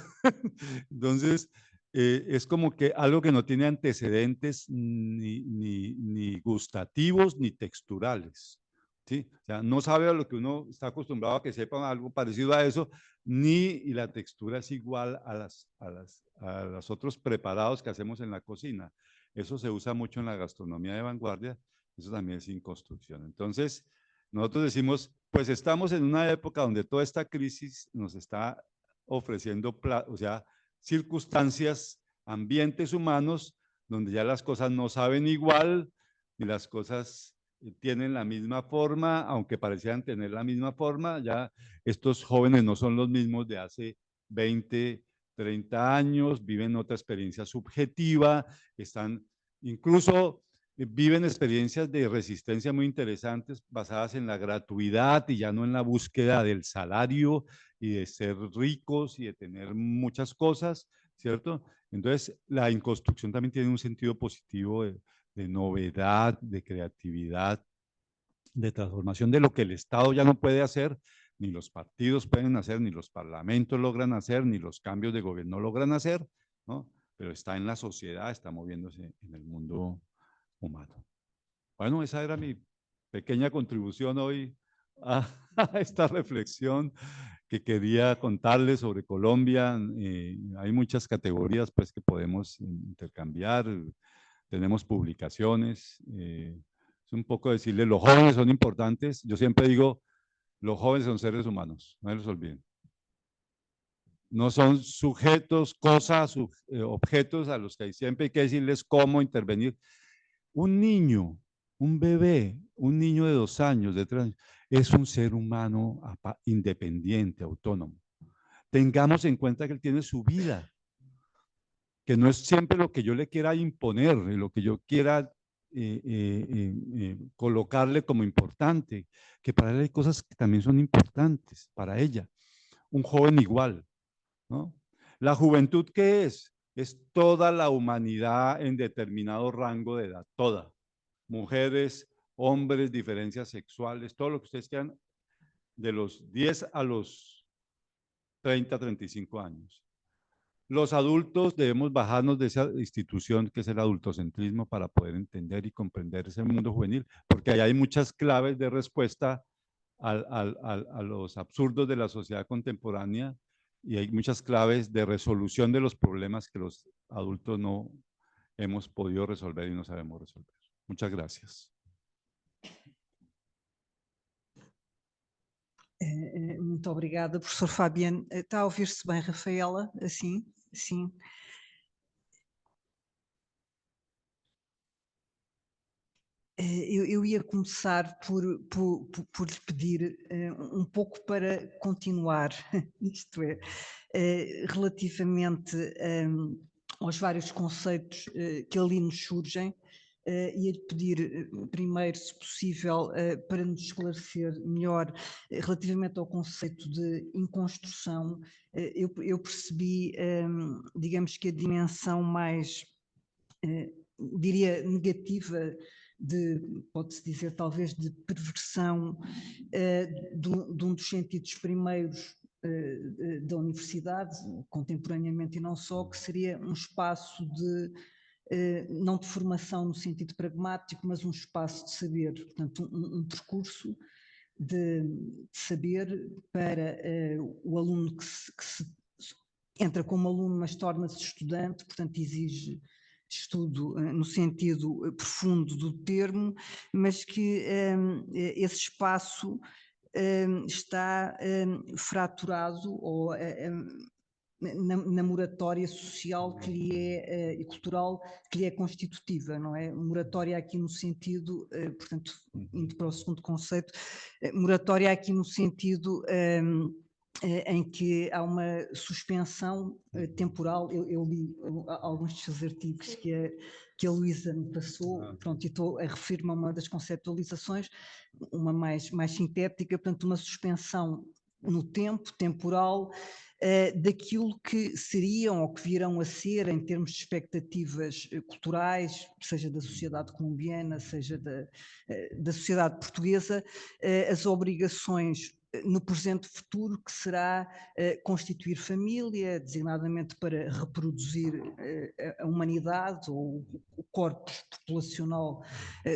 Entonces, es como que algo que no tiene antecedentes ni gustativos ni texturales. ¿Sí? O sea, no sabe a lo que uno está acostumbrado a que sepa algo parecido a eso, y la textura es igual a los otros preparados que hacemos en la cocina. Eso se usa mucho en la gastronomía de vanguardia, eso también es sin construcción. Entonces, nosotros decimos, pues estamos en una época donde toda esta crisis nos está ofreciendo, o sea, circunstancias, ambientes humanos, donde ya las cosas no saben igual, ni las cosas tienen la misma forma, aunque parecieran tener la misma forma, ya estos jóvenes no son los mismos de hace 20, 30 años, viven otra experiencia subjetiva, incluso viven experiencias de resistencia muy interesantes basadas en la gratuidad y ya no en la búsqueda del salario y de ser ricos y de tener muchas cosas, ¿cierto? Entonces, la inconstrucción también tiene un sentido positivo de novedad, de creatividad, de transformación de lo que el Estado ya no puede hacer, ni los partidos pueden hacer, ni los parlamentos logran hacer, ni los cambios de gobierno logran hacer, ¿no? Pero está en la sociedad, está moviéndose en el mundo humano. Bueno, esa era mi pequeña contribución hoy a esta reflexión que quería contarles sobre Colombia. Hay muchas categorías pues, que podemos intercambiar. Tenemos publicaciones. Es un poco decirle, los jóvenes son importantes. Yo siempre digo, los jóvenes son seres humanos, no se los olviden. No son sujetos, cosas, objetos a los que siempre hay que decirles cómo intervenir. Un niño, un bebé, un niño de 2 años, de 3 años, es un ser humano independiente, autónomo. Tengamos en cuenta que él tiene su vida. que no es siempre lo que yo le quiera imponer, lo que yo quiera colocarle como importante, que para él hay cosas que también son importantes para ella. Un joven igual, ¿no? La juventud, ¿qué es? Es toda la humanidad en determinado rango de edad, toda. Mujeres, hombres, diferencias sexuales, todo lo que ustedes quieran, de los 10 a los 30, 35 años. Los adultos debemos bajarnos de esa institución que es el adultocentrismo para poder entender y comprender ese mundo juvenil, porque ahí hay muchas claves de respuesta a los absurdos de la sociedad contemporánea y hay muchas claves de resolución de los problemas que los adultos no hemos podido resolver y no sabemos resolver. Muchas gracias. Muito obrigada, professor Fabiano. Está a ouvir-se bem, Rafaela? Assim? Sim. Eu ia começar por lhe pedir um pouco para continuar, isto é, relativamente aos vários conceitos que ali nos surgem, ia-lhe pedir primeiro, se possível, para nos esclarecer melhor relativamente ao conceito de inconstrução. Eu percebi, digamos que a dimensão mais, diria, negativa, pode-se dizer talvez de perversão de um dos sentidos primeiros da universidade, contemporaneamente e não só, que seria um espaço de, não de formação no sentido pragmático, mas um espaço de saber, portanto um percurso de saber para o aluno que se entra como aluno, mas torna-se estudante, portanto exige estudo no sentido profundo do termo, mas que esse espaço está fraturado ou na moratória social que lhe é, e cultural que lhe é constitutiva, não é? Moratória aqui no sentido, portanto, indo para o segundo conceito, moratória aqui no sentido em que há uma suspensão temporal. Eu li alguns dos seus artigos que a Luísa me passou, pronto, e estou a referir-me a uma das conceptualizações, uma mais sintética, portanto, uma suspensão no tempo, temporal, daquilo que seriam ou que virão a ser em termos de expectativas culturais, seja da sociedade colombiana, seja da sociedade portuguesa, as obrigações no presente e futuro, que será constituir família, designadamente para reproduzir a humanidade ou o corpus populacional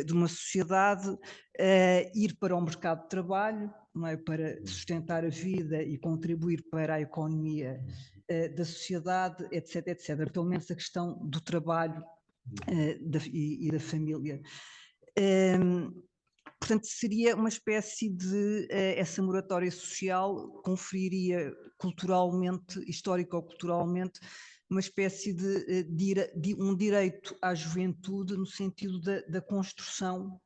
de uma sociedade, ir para o mercado de trabalho, não é, para sustentar a vida e contribuir para a economia da sociedade, etc, etc. Pelo menos a questão do trabalho e da família. Portanto, seria uma espécie de, essa moratória social conferiria culturalmente, histórico-culturalmente, uma espécie de um direito à juventude no sentido da construção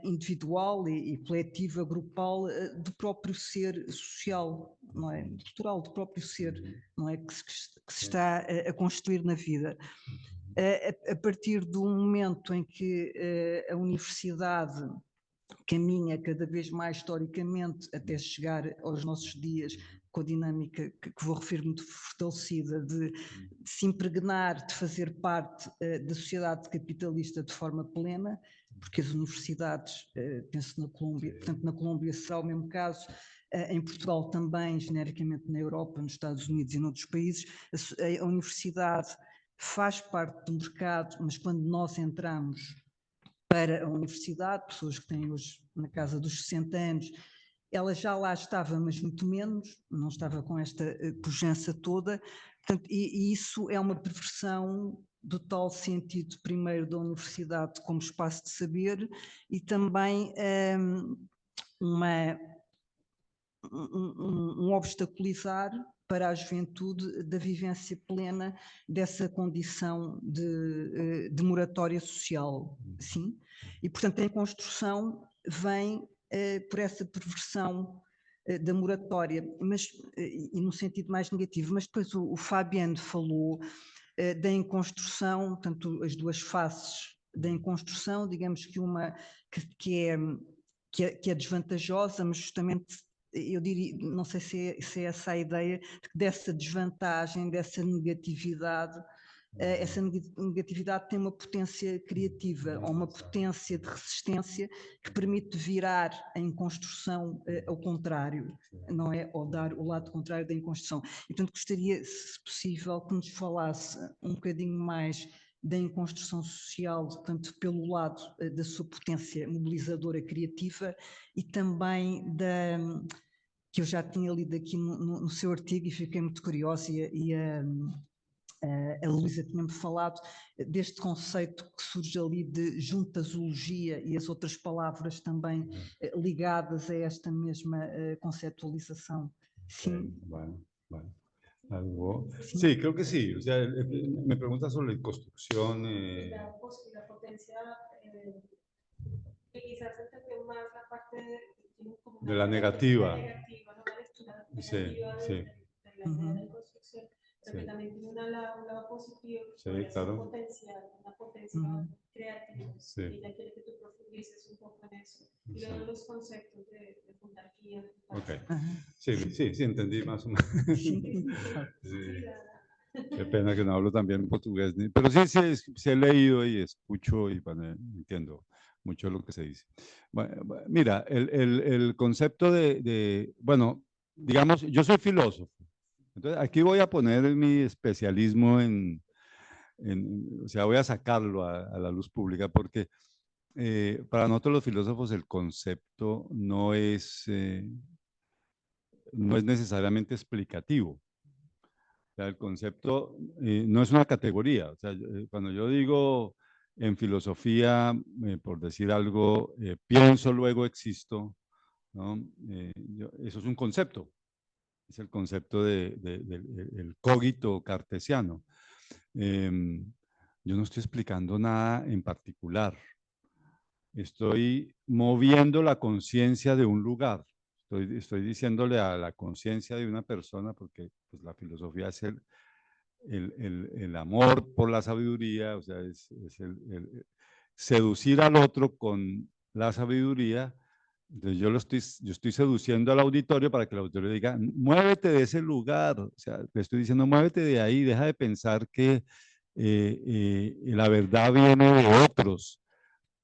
individual e coletiva, grupal, do próprio ser social, não é? Cultural, do próprio ser, não é? Que se está a construir na vida. A partir do momento em que a universidade caminha cada vez mais historicamente até chegar aos nossos dias, com a dinâmica que vou referir muito fortalecida, de se impregnar, de fazer parte da sociedade capitalista de forma plena, porque as universidades, penso na Colômbia, portanto na Colômbia será o mesmo caso, em Portugal também, genericamente na Europa, nos Estados Unidos e noutros países, a universidade faz parte do mercado, mas quando nós entramos para a universidade, pessoas que têm hoje na casa dos 60 anos, ela já lá estava, mas muito menos, não estava com esta pujança toda, portanto, e isso é uma perversão do tal sentido, primeiro, da universidade como espaço de saber e também um obstaculizar para a juventude da vivência plena dessa condição de moratória social, sim? E, portanto, a construção vem por essa perversão da moratória, mas, e no sentido mais negativo, mas depois o Fabiano falou da enconstrução, portanto, as duas faces da enconstrução, digamos que uma que é desvantajosa, mas justamente eu diria, não sei se é essa a ideia, dessa desvantagem, dessa negatividade. Essa negatividade tem uma potência criativa ou uma potência de resistência que permite virar a enconstrução ao contrário, não é? Ou dar o lado contrário da enconstrução. E, portanto, gostaria, se possível, que nos falasse um bocadinho mais da enconstrução social, portanto, pelo lado da sua potência mobilizadora criativa e também que eu já tinha lido aqui no seu artigo e fiquei muito curiosa e a Luísa tinha-me falado deste conceito que surge ali de juntasologia e as outras palavras também ligadas a esta mesma conceptualização. Sim. Bueno, bueno. ¿Algo? Sí, creo que sí. O sea, me pregunta sobre construcción. La potencia, que quizás entender más la parte de la negativa. ¿no? La lectura Sí, negativa sí. de la idea de construcción, pero que también tiene un lado positivo, que claro. Potencial, una potencia creativa. Sí. Y ya quiero que tú profundices un poco en eso. Y luego los conceptos de fundarquía. Ok. Sí, entendí más o menos. Sí. Qué pena que no hablo también portugués, pero sí he leído y escucho y bueno, entiendo mucho lo que se dice. Bueno, mira, el concepto bueno, digamos, yo soy filósofo, entonces aquí voy a poner mi especialismo o sea, voy a sacarlo a la luz pública porque para nosotros los filósofos el concepto no es necesariamente explicativo. O sea, el concepto no es una categoría. O sea, cuando yo digo en filosofía, por decir algo, pienso, luego existo, ¿no? Eso es un concepto. Es el concepto del cogito cartesiano. Yo no estoy explicando nada en particular. Estoy moviendo la conciencia de un lugar. Estoy diciéndole a la conciencia de una persona, porque pues, la filosofía es el amor por la sabiduría, o sea, es el seducir al otro con la sabiduría. Entonces yo estoy seduciendo al auditorio para que el auditorio diga, muévete de ese lugar, o sea, le estoy diciendo, muévete de ahí, deja de pensar que la verdad viene de otros.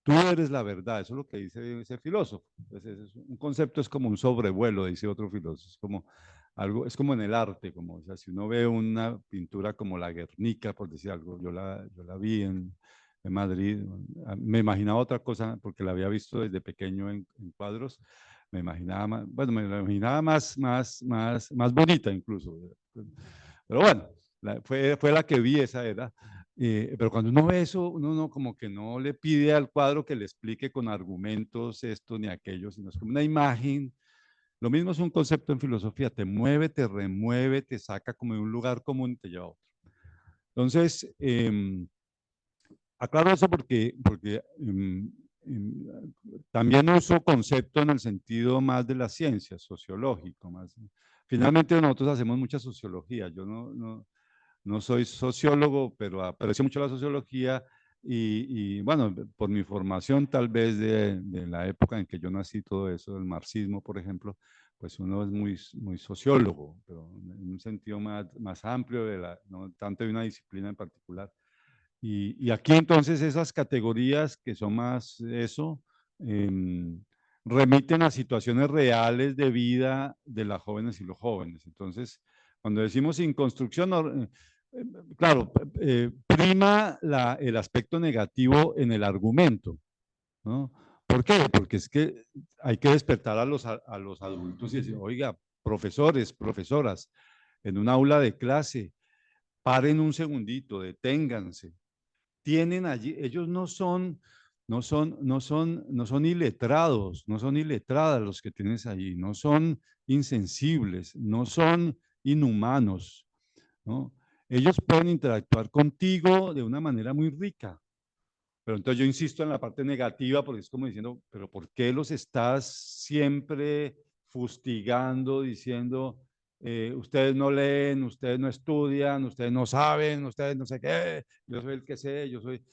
Tú eres la verdad, eso es lo que dice ese filósofo. Entonces, un concepto es como un sobrevuelo, dice otro filósofo, es como algo, es como en el arte, como, o sea, si uno ve una pintura como la Guernica, por decir algo, yo la vi en Madrid, me imaginaba otra cosa, porque la había visto desde pequeño en cuadros, me imaginaba más, bueno, me la imaginaba más bonita incluso, pero bueno, fue la que vi, esa era. Pero cuando uno ve eso, uno no, como que no le pide al cuadro que le explique con argumentos esto ni aquello, sino es como una imagen. Lo mismo es un concepto en filosofía, te mueve, te remueve, te saca como de un lugar común y te lleva a otro. Entonces, aclaro eso porque también uso concepto en el sentido más de la ciencia, sociológico. Finalmente nosotros hacemos mucha sociología, yo no soy sociólogo, pero aprecio mucho la sociología y bueno, por mi formación tal vez de la época en que yo nací, todo eso, el marxismo, por ejemplo, pues uno es muy sociólogo, pero en un sentido más amplio, no tanto de una disciplina en particular. Y aquí entonces esas categorías que son más eso, remiten a situaciones reales de vida de las jóvenes y los jóvenes. Entonces, cuando decimos sin construcción, claro, prima el aspecto negativo en el argumento, ¿no? ¿Por qué? Porque es que hay que despertar a los adultos y decir, oiga, profesores, profesoras, en un aula de clase, paren un segundito, deténganse. Tienen allí, ellos no son iletrados, no son iletradas los que tienes allí, no son insensibles, no son inhumanos, ¿no? Ellos pueden interactuar contigo de una manera muy rica. Pero entonces yo insisto en la parte negativa porque es como diciendo, pero ¿por qué los estás siempre fustigando, diciendo, ustedes no leen, ustedes no estudian, ustedes no saben, ustedes no sé qué, yo soy el que sé, yo soy...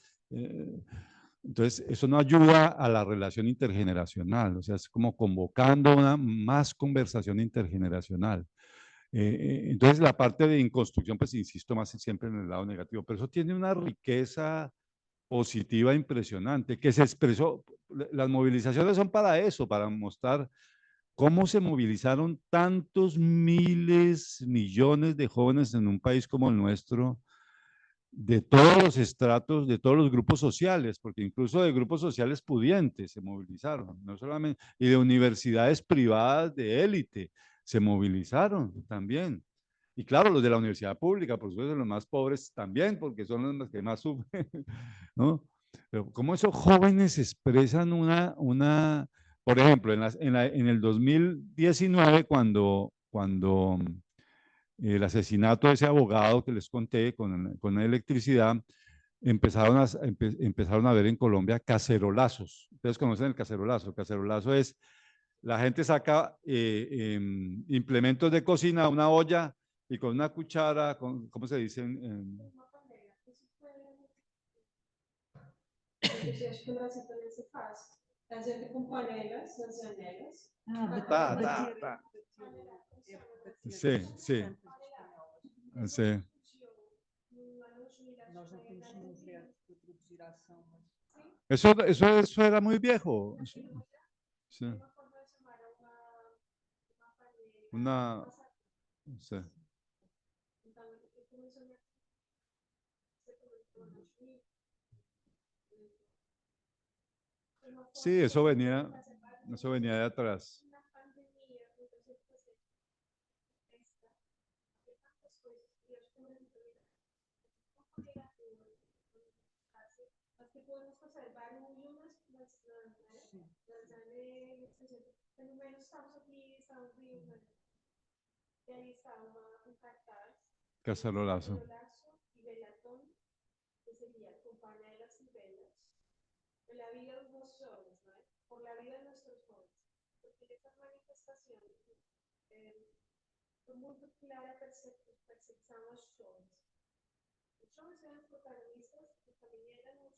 entonces, eso no ayuda a la relación intergeneracional, o sea, es como convocando una más conversación intergeneracional. Entonces, la parte de inconstrucción, pues insisto más siempre en el lado negativo, pero eso tiene una riqueza positiva impresionante que se expresó. Las movilizaciones son para eso, para mostrar cómo se movilizaron tantos miles, millones de jóvenes en un país como el nuestro, de todos los estratos, de todos los grupos sociales, porque incluso de grupos sociales pudientes se movilizaron, no solamente, y de universidades privadas de élite se movilizaron también. Y claro, los de la universidad pública, por supuesto, los más pobres también, porque son los que más sufren, ¿no? Pero cómo esos jóvenes expresan por ejemplo, en el 2019, cuando el asesinato de ese abogado que les conté con la electricidad, empezaron a ver en Colombia cacerolazos. Ustedes conocen el cacerolazo. El cacerolazo es, la gente saca implementos de cocina, una olla, y con una cuchara, ¿cómo se dice? A gente com panelas nas janelas. Tá. Sí, sí. Sí. Nós não temos nenhum verbo para traduzir a ação, mas... Eso era muy viejo. Sí. Una, sí. Sí, eso venía de atrás. Podemos fazer barulho nas janelas, pelo menos estamos aqui, estamos vivos, e aí está um cartaz, Cacerolazo. y velatón, que sería con panelas y velas, de la vida de los jóvenes, ¿no? Por la vida de nuestros jóvenes, porque estas manifestaciones son muy clara percepción a los jóvenes. Los jóvenes eran los protagonistas que también eran los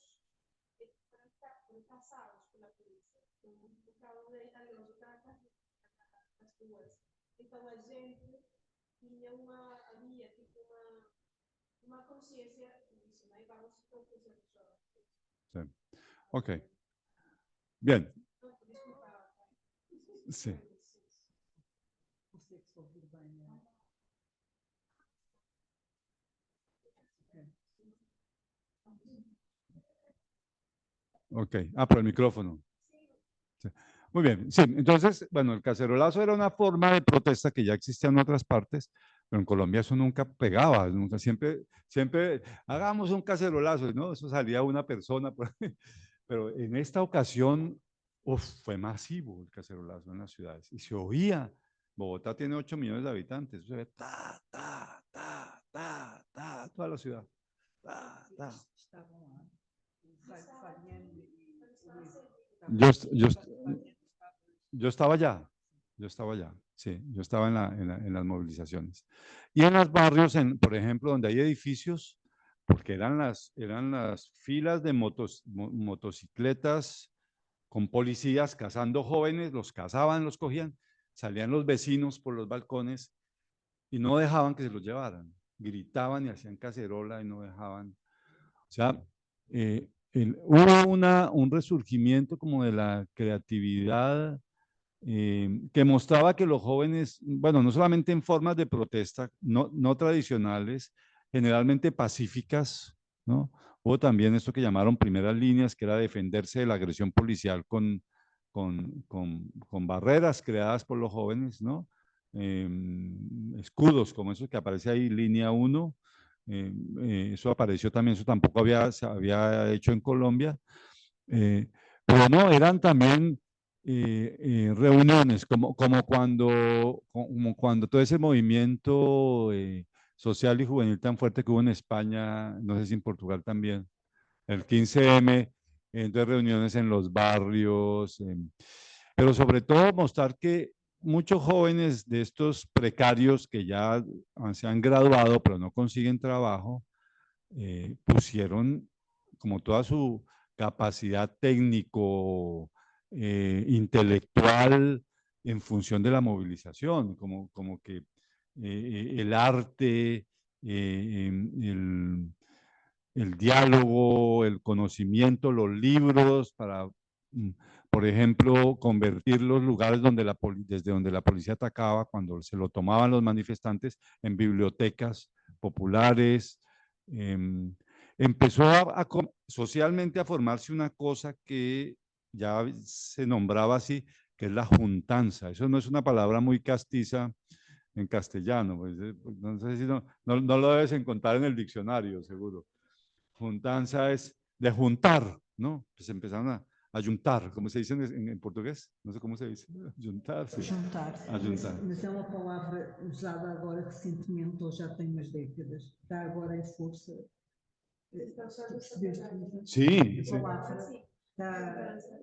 fueron casados por la policía, cada uno de ellos as ruas. Então a gente tinha havia tipo uma consciência disso, né? Vamos propor Sí. Ok. Bien. Sí. Ok. Por el micrófono. Sí. Muy bien. Sí, entonces, bueno, el cacerolazo era una forma de protesta que ya existía en otras partes, pero en Colombia eso nunca pegaba, nunca, siempre, hagamos un cacerolazo, ¿no? Eso salía una persona, pero en esta ocasión, fue masivo el cacerolazo en las ciudades y se oía. Bogotá tiene 8 millones de habitantes, se ve toda la ciudad. Yo estaba allá, sí, yo estaba en las movilizaciones. Y en los barrios, por ejemplo, donde hay edificios, porque eran las filas de motocicletas con policías cazando jóvenes, los cazaban, los cogían, salían los vecinos por los balcones y no dejaban que se los llevaran. Gritaban y hacían cacerola y no dejaban. O sea, hubo un resurgimiento como de la creatividad que mostraba que los jóvenes, bueno, no solamente en formas de protesta, no tradicionales, generalmente pacíficas, ¿no? Hubo también esto que llamaron primeras líneas, que era defenderse de la agresión policial con barreras creadas por los jóvenes, ¿no? Escudos como eso que aparece ahí, línea 1, eso apareció también, eso tampoco se había hecho en Colombia, pero no, eran también reuniones, como cuando todo ese movimiento social y juvenil tan fuerte que hubo en España, no sé si en Portugal también, el 15M, entonces reuniones en los barrios, pero sobre todo mostrar que muchos jóvenes de estos precarios que ya se han graduado pero no consiguen trabajo, pusieron como toda su capacidad técnico, intelectual en función de la movilización, como que el arte, el diálogo, el conocimiento, los libros, para, por ejemplo, convertir los lugares desde donde la policía atacaba, cuando se lo tomaban los manifestantes, en bibliotecas populares. Empezó socialmente a formarse una cosa que ya se nombraba así, que es la juntanza. Eso no es una palabra muy castiza en castellano, pues, no sé si no lo debes encontrar en el diccionario, seguro. Juntanza es de juntar, ¿no? Pues empezaron a juntar, ¿cómo se dice en portugués? No sé cómo se dice. Juntar. Sí. Juntar. Juntar. Mas é uma palavra usada agora recentemente, ou já tem umas décadas. Está agora em força. Sí, sí.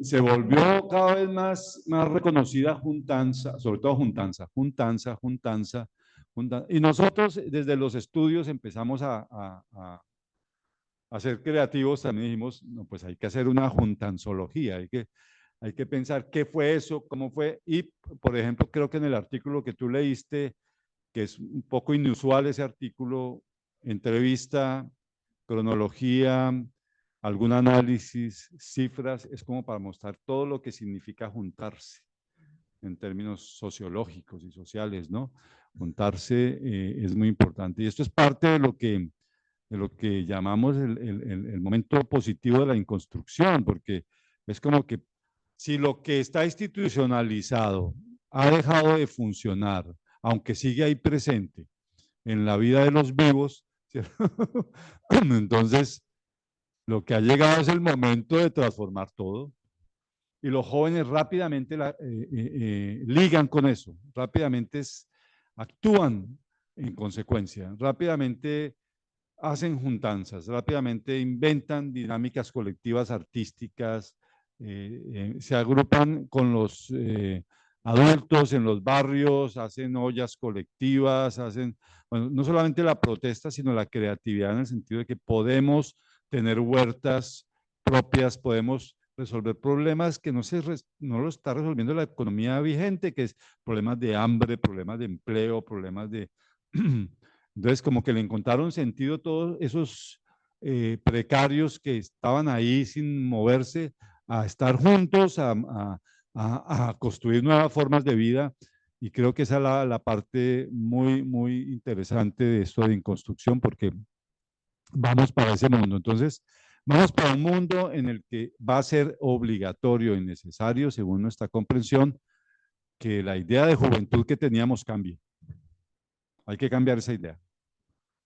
Se volvió cada vez más reconocida juntanza, sobre todo juntanza. Y nosotros desde los estudios empezamos a ser creativos, también dijimos, no, pues hay que hacer una juntanzología, hay que pensar qué fue eso, cómo fue. Y, por ejemplo, creo que en el artículo que tú leíste, que es un poco inusual ese artículo, entrevista, cronología, algún análisis, cifras, es como para mostrar todo lo que significa juntarse en términos sociológicos y sociales, ¿no? Juntarse es muy importante. Y esto es parte de lo que llamamos el momento positivo de la inconstrucción, porque es como que si lo que está institucionalizado ha dejado de funcionar, aunque sigue ahí presente en la vida de los vivos, ¿cierto? Entonces lo que ha llegado es el momento de transformar todo. Y los jóvenes rápidamente ligan con eso, rápidamente actúan en consecuencia, rápidamente hacen juntanzas, rápidamente inventan dinámicas colectivas artísticas, se agrupan con los adultos en los barrios, hacen ollas colectivas, bueno, no solamente la protesta, sino la creatividad en el sentido de que podemos tener huertas propias, podemos resolver problemas que no lo está resolviendo la economía vigente, que es problemas de hambre, problemas de empleo, problemas de... Entonces, como que le encontraron sentido a todos esos precarios que estaban ahí sin moverse, a estar juntos, a construir nuevas formas de vida. Y creo que esa es la parte muy, muy interesante de esto de construcción, porque vamos para ese mundo. Entonces, vamos para un mundo en el que va a ser obligatorio y necesario, según nuestra comprensión, que la idea de juventud que teníamos cambie. Hay que cambiar esa idea.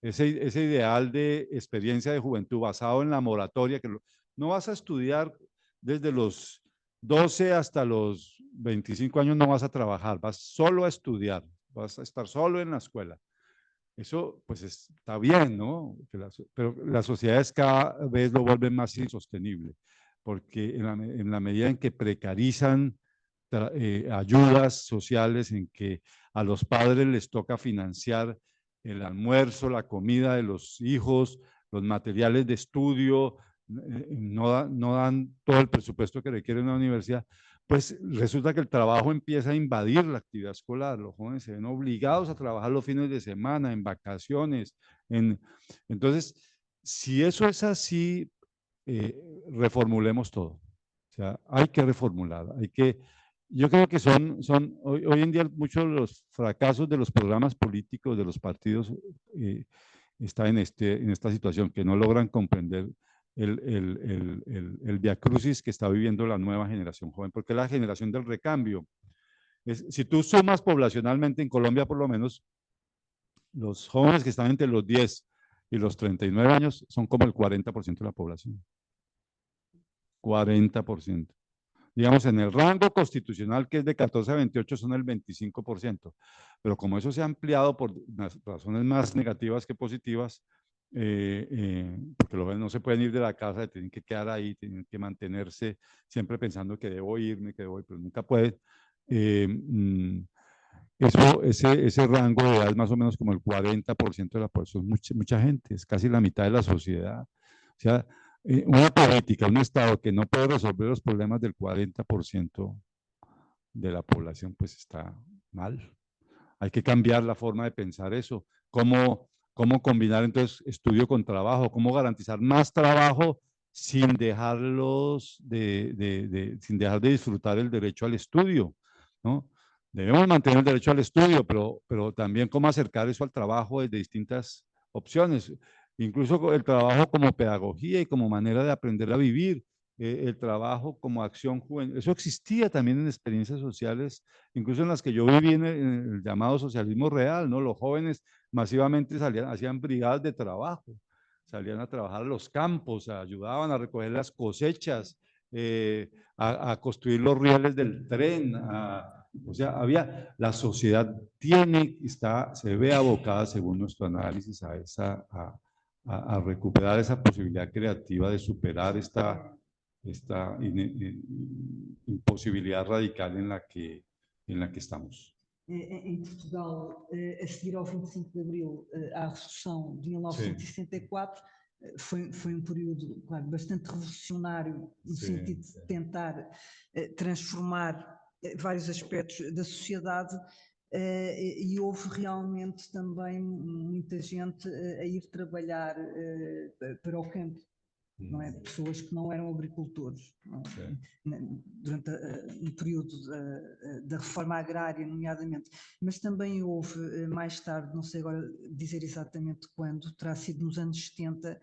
Ese ideal de experiencia de juventud basado en la moratoria, que no vas a estudiar desde los 12 hasta los 25 años, no vas a trabajar, vas solo a estudiar, vas a estar solo en la escuela. Eso pues está bien, ¿no? Pero las sociedades cada vez lo vuelven más insostenible, porque en la medida en que precarizan ayudas sociales, en que a los padres les toca financiar el almuerzo, la comida de los hijos, los materiales de estudio, no dan todo el presupuesto que requiere una universidad, pues resulta que el trabajo empieza a invadir la actividad escolar. Los jóvenes se ven obligados a trabajar los fines de semana, en vacaciones. Entonces, si eso es así, reformulemos todo. O sea, hay que reformular, yo creo que hoy en día muchos de los fracasos de los programas políticos de los partidos están en esta situación, que no logran comprender el viacrucis que está viviendo la nueva generación joven, porque es la generación del recambio. Si tú sumas poblacionalmente en Colombia, por lo menos, los jóvenes que están entre los 10 y los 39 años son como el 40% de la población. 40%. Digamos, en el rango constitucional, que es de 14 a 28, son el 25%. Pero como eso se ha ampliado por razones más negativas que positivas, porque los jóvenes no se pueden ir de la casa, tienen que quedar ahí, tienen que mantenerse siempre pensando que debo irme, pero nunca pueden. ese rango de edad es más o menos como el 40% de la población, mucha gente, es casi la mitad de la sociedad. O sea, una política, un Estado que no puede resolver los problemas del 40% de la población, pues está mal. Hay que cambiar la forma de pensar eso. ¿Cómo combinar entonces estudio con trabajo? ¿Cómo garantizar más trabajo sin dejarlos sin dejar de disfrutar el derecho al estudio, ¿no? Debemos mantener el derecho al estudio, pero también cómo acercar eso al trabajo desde distintas opciones. Incluso el trabajo como pedagogía y como manera de aprender a vivir. El trabajo como acción juvenil. Eso existía también en experiencias sociales, incluso en las que yo viví en el llamado socialismo real, ¿no? Los jóvenes masivamente salían, hacían brigadas de trabajo, salían a trabajar a los campos, ayudaban a recoger las cosechas, a construir los rieles del tren, o sea, la sociedad se ve abocada, según nuestro análisis, a recuperar esa posibilidad creativa de superar esta imposibilidad radical en la que estamos. Em Portugal, a seguir ao 25 de Abril, à Revolução de 1964, foi período, claro, bastante revolucionário, no sentido de tentar transformar vários aspectos da sociedade, e houve realmente também muita gente a ir trabalhar para o campo. Não é? Pessoas que não eram agricultores. Não é? Durante um período da reforma agrária, nomeadamente. Mas também houve, mais tarde, não sei agora dizer exatamente quando, terá sido nos anos 70,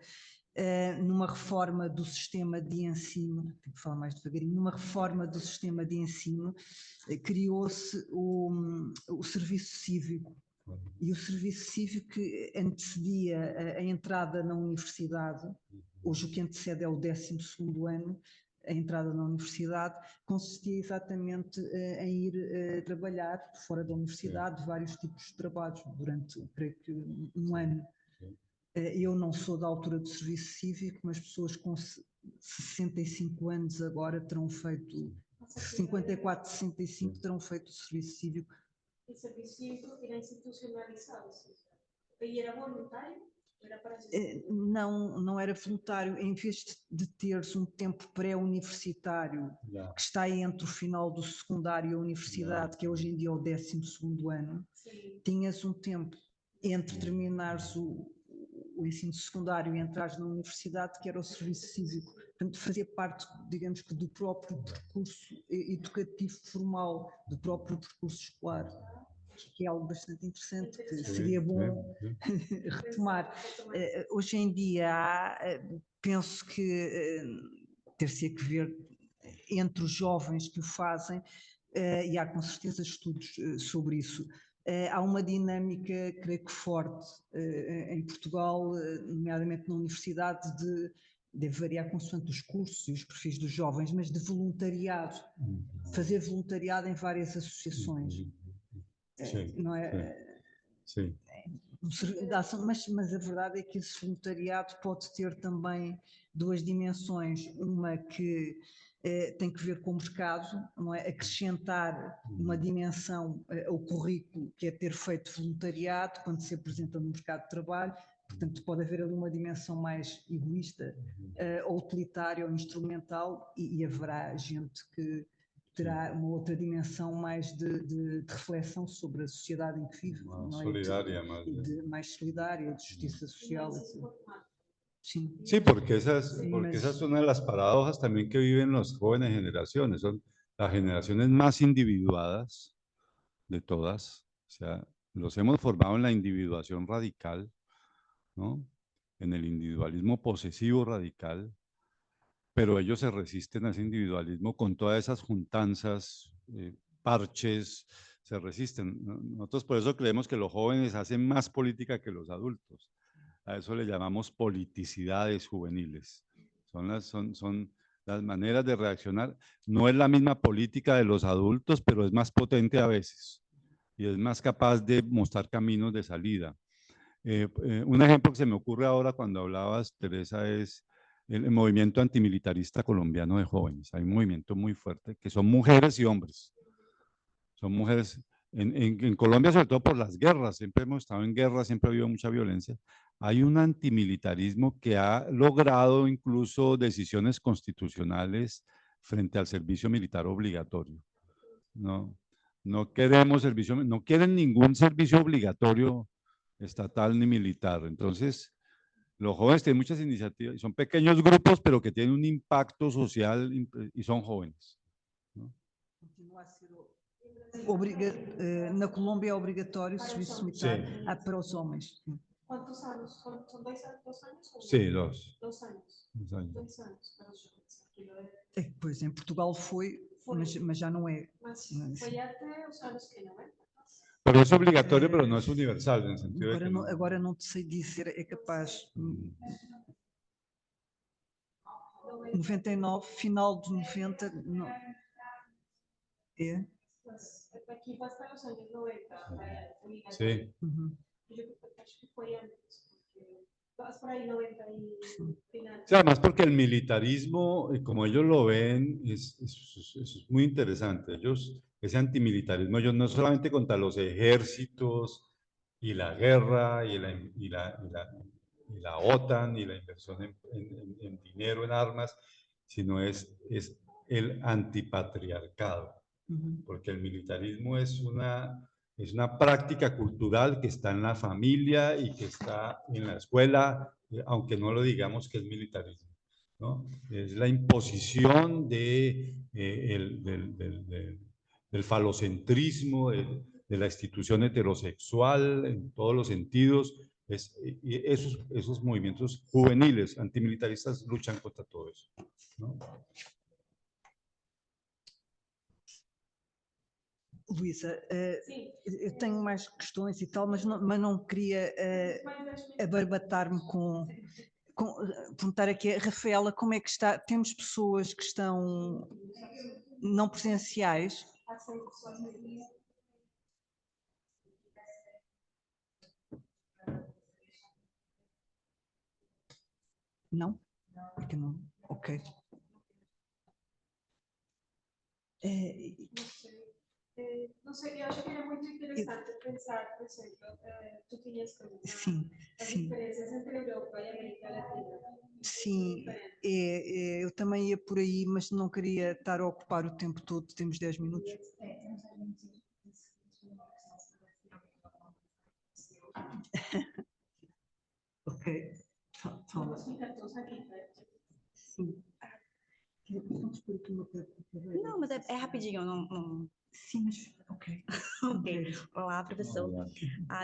numa reforma do sistema de ensino, tenho que falar mais devagarinho, numa reforma do sistema de ensino, criou-se o serviço cívico. E o serviço cívico que antecedia a entrada na universidade, hoje o que antecede é o 12º ano, a entrada na universidade, consistia exatamente em ir trabalhar fora da universidade, vários tipos de trabalhos, durante, creio que, um ano. Eu não sou da altura do serviço cívico, mas pessoas com 65 anos agora terão feito, 54, 65 terão feito o serviço cívico. O serviço cívico era institucionalizado, e era voluntário? Não era voluntário. Em vez de teres um tempo pré-universitário, que está entre o final do secundário e a universidade, que é hoje em dia o 12º ano, tinhas um tempo entre terminares o ensino secundário e entrares na universidade, que era o serviço cívico. Portanto, fazia parte, digamos que, do próprio percurso educativo formal, do próprio percurso escolar, que é algo bastante interessante, que seria bom retomar. Hoje em dia, penso que ter-se que ver entre os jovens que o fazem, e há com certeza estudos sobre isso. Há uma dinâmica, creio que forte, em Portugal, nomeadamente na universidade, deve variar consoante os cursos e os perfis dos jovens, mas de voluntariado, fazer voluntariado em várias associações. Não é? Sim. Mas a verdade é que esse voluntariado pode ter também duas dimensões. Uma que tem que ver com o mercado, não é? Acrescentar uma dimensão ao currículo, que é ter feito voluntariado quando se apresenta no mercado de trabalho. Portanto, pode haver ali uma dimensão mais egoísta, ou utilitária, ou instrumental, e haverá gente que terá uma outra dimensão mais de reflexão sobre a sociedade em que vive. Solidária, mais solidária, de justiça social. Sí. Sí, porque esa es una de las paradojas también que viven las jóvenes generaciones. Son las generaciones más individuadas de todas. O sea, los hemos formado en la individuación radical, ¿no? En el individualismo posesivo radical, pero ellos se resisten a ese individualismo con todas esas juntanzas, parches, se resisten. Nosotros por eso creemos que los jóvenes hacen más política que los adultos. A eso le llamamos politicidades juveniles. Son las maneras de reaccionar. No es la misma política de los adultos, pero es más potente a veces y es más capaz de mostrar caminos de salida. Un ejemplo que se me ocurre ahora cuando hablabas, Teresa, es el movimiento antimilitarista colombiano de jóvenes. Hay un movimiento muy fuerte que son mujeres y hombres. Son mujeres en Colombia, sobre todo por las guerras, siempre hemos estado en guerra, siempre ha habido mucha violencia. Hay un antimilitarismo que ha logrado incluso decisiones constitucionales frente al servicio militar obligatorio. No, no queremos servicio, no quieren ningún servicio obligatorio estatal ni militar. Entonces, los jóvenes tienen muchas iniciativas, son pequeños grupos, pero que tienen un impacto social y son jóvenes, ¿no? Continua a ser na Colômbia é obrigatório o serviço militar para os homens. ¿Cuántos años? ¿Son 2 años? Sí, 2. 2 años. 2 años. 2 años para os jovens. Aqui lo é. Pois, em Portugal foi, mas já não é. Mas foi até os anos que 90. Pero es obligatorio, pero no es universal, en el sentido de Agora, que não, agora não te sei dizer, é capaz. 99, final de 90, não. É? Aqui vai para os anos 90. Sí. Eu acho que foi antes, porque vas por ahí 90 y final. Sí, además porque el militarismo, como ellos lo ven, es muy interesante. Ellos, ese antimilitarismo, ellos no solamente contra los ejércitos y la guerra y la OTAN y la inversión en dinero, en armas, sino es el antipatriarcado, porque el militarismo es una práctica cultural que está en la familia y que está en la escuela, aunque no lo digamos que es militarismo, ¿no? Es la imposición del falocentrismo, de la institución heterosexual en todos los sentidos. Esos movimientos juveniles antimilitaristas luchan contra todo eso, ¿no? Luísa, eu tenho mais questões e tal, mas não queria abarbatar-me com perguntar aqui, Rafaela, como é que está? Temos pessoas que estão não presenciais. Não? Porque não. Ok. Não sei, eu acho que é muito interessante pensar, por exemplo, tu tinhas comentado as diferenças entre a Europa e a América Latina. Sim, eu também ia por aí, mas não queria estar a ocupar o tempo todo, temos 10 minutos. Ok. Vamos ficar todos aqui perto. Sim. Não, mas é rapidinho, não... Sim, mas ok. Ok. Olá, professor.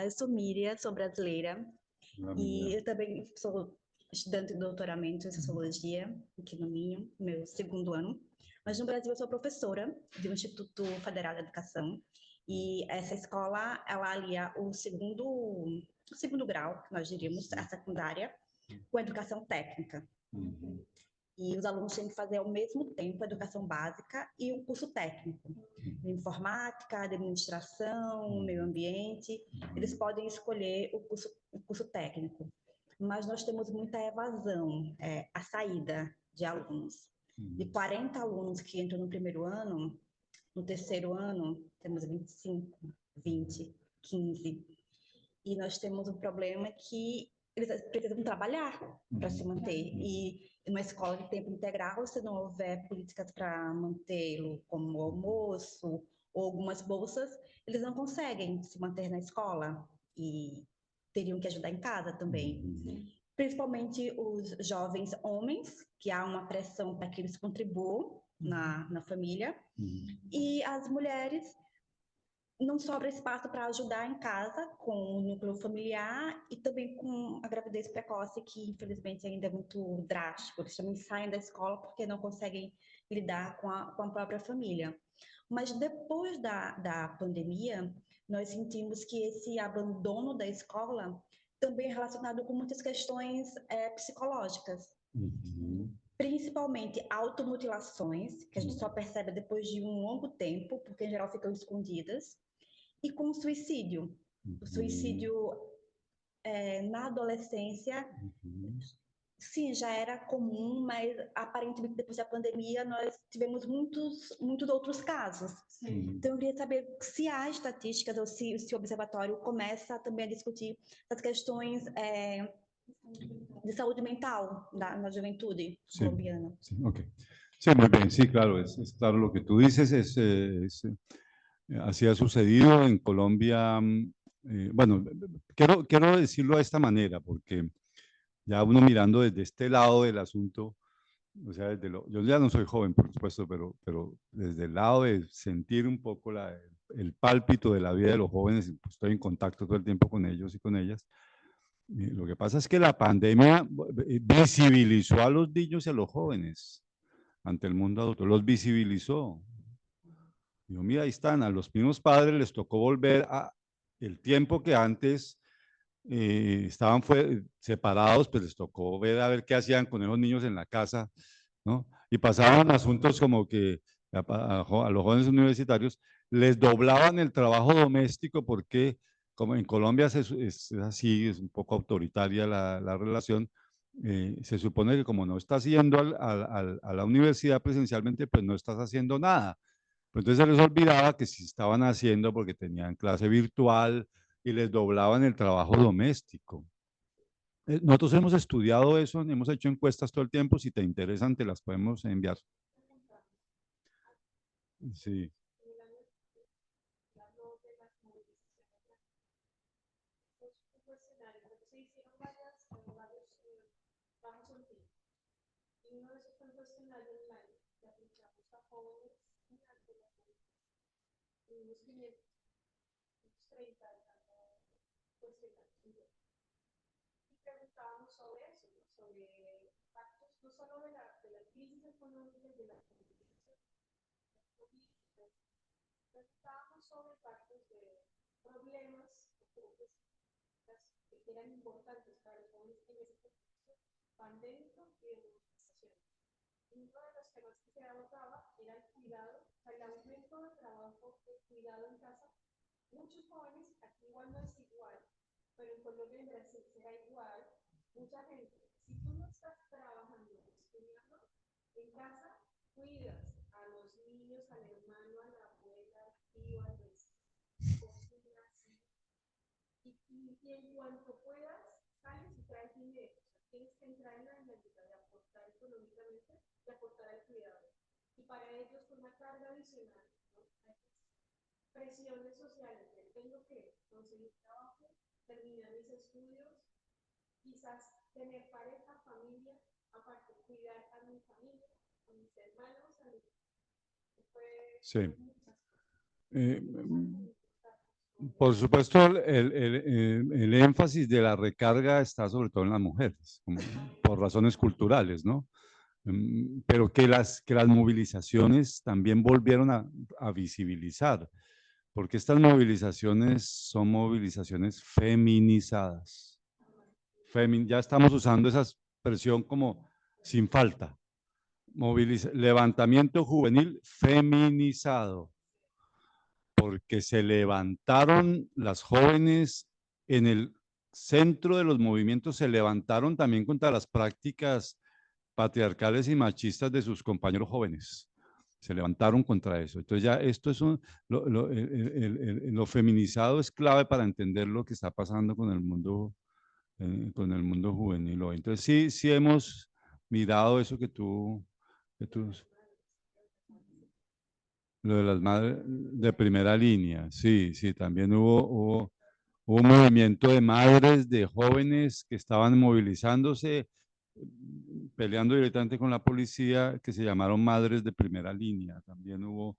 Eu sou Miriam, sou brasileira. E eu também sou estudante de doutoramento em Sociologia, aqui no Minho, meu 2º ano. Mas no Brasil eu sou professora do Instituto Federal de Educação. E essa escola, ela alia o segundo grau, que nós diríamos, a secundária, com a educação técnica. E os alunos têm que fazer ao mesmo tempo a educação básica e um curso técnico. De informática, de administração, meio ambiente. Eles podem escolher o curso técnico. Mas nós temos muita evasão, a saída de alunos. De 40 alunos que entram no 1º ano, no 3º ano, temos 25, 20, 15. E nós temos um problema que eles precisam trabalhar para se manter. E numa escola de tempo integral, se não houver políticas para mantê-lo como almoço ou algumas bolsas, eles não conseguem se manter na escola e teriam que ajudar em casa também. Principalmente os jovens homens, que há uma pressão para que eles contribuam na família, e as mulheres não sobra espaço para ajudar em casa com o núcleo familiar e também com a gravidez precoce, que infelizmente ainda é muito drástico. Eles também saem da escola porque não conseguem lidar com a própria família. Mas depois da pandemia, nós sentimos que esse abandono da escola também é relacionado com muitas questões psicológicas. Principalmente automutilações, que a gente só percebe depois de um longo tempo, porque em geral ficam escondidas, e com o suicídio. O suicídio na adolescência sim, já era comum, mas aparentemente depois da pandemia nós tivemos muitos outros casos. Então eu queria saber se há estatísticas ou se o observatório começa também a discutir as questões de saúde mental na juventude colombiana. Sí, ok. Sí, muy bien, sí, claro, es claro lo que tú dices, así ha sucedido en Colombia. Bueno, quiero decirlo de esta manera, porque ya uno mirando desde este lado del asunto, o sea, yo ya no soy joven, por supuesto, pero desde el lado de sentir un poco el pálpito de la vida de los jóvenes, pues estoy en contacto todo el tiempo con ellos y con ellas. Lo que pasa es que la pandemia visibilizó a los niños y a los jóvenes ante el mundo adulto, los visibilizó. Digo, mira, ahí están, a los mismos padres les tocó volver a el tiempo que antes estaban separados, pues les tocó ver a ver qué hacían con esos niños en la casa, ¿no? Y pasaban asuntos como que a los jóvenes universitarios les doblaban el trabajo doméstico porque como en Colombia es así, es un poco autoritaria la relación, se supone que como no estás yendo a la universidad presencialmente, pues no estás haciendo nada. Pero entonces se les olvidaba que sí estaban haciendo porque tenían clase virtual y les doblaban el trabajo doméstico. Nosotros hemos estudiado eso, hemos hecho encuestas todo el tiempo, si te interesan te las podemos enviar. Sí. Sí. Por supuesto, el énfasis de la recarga está sobre todo en las mujeres, por razones culturales, ¿no? Pero que las movilizaciones también volvieron a visibilizar, porque estas movilizaciones son movilizaciones feminizadas. Ya estamos usando esa expresión como sin falta. Levantamiento juvenil feminizado, porque se levantaron las jóvenes en el centro de los movimientos, se levantaron también contra las prácticas patriarcales y machistas de sus compañeros jóvenes. Se levantaron contra eso. Entonces ya esto es lo feminizado es clave para entender lo que está pasando con el mundo juvenil hoy. Entonces sí hemos mirado eso que tú lo de las madres de primera línea, sí, también hubo un movimiento de madres, de jóvenes que estaban movilizándose, peleando directamente con la policía, que se llamaron madres de primera línea. También hubo...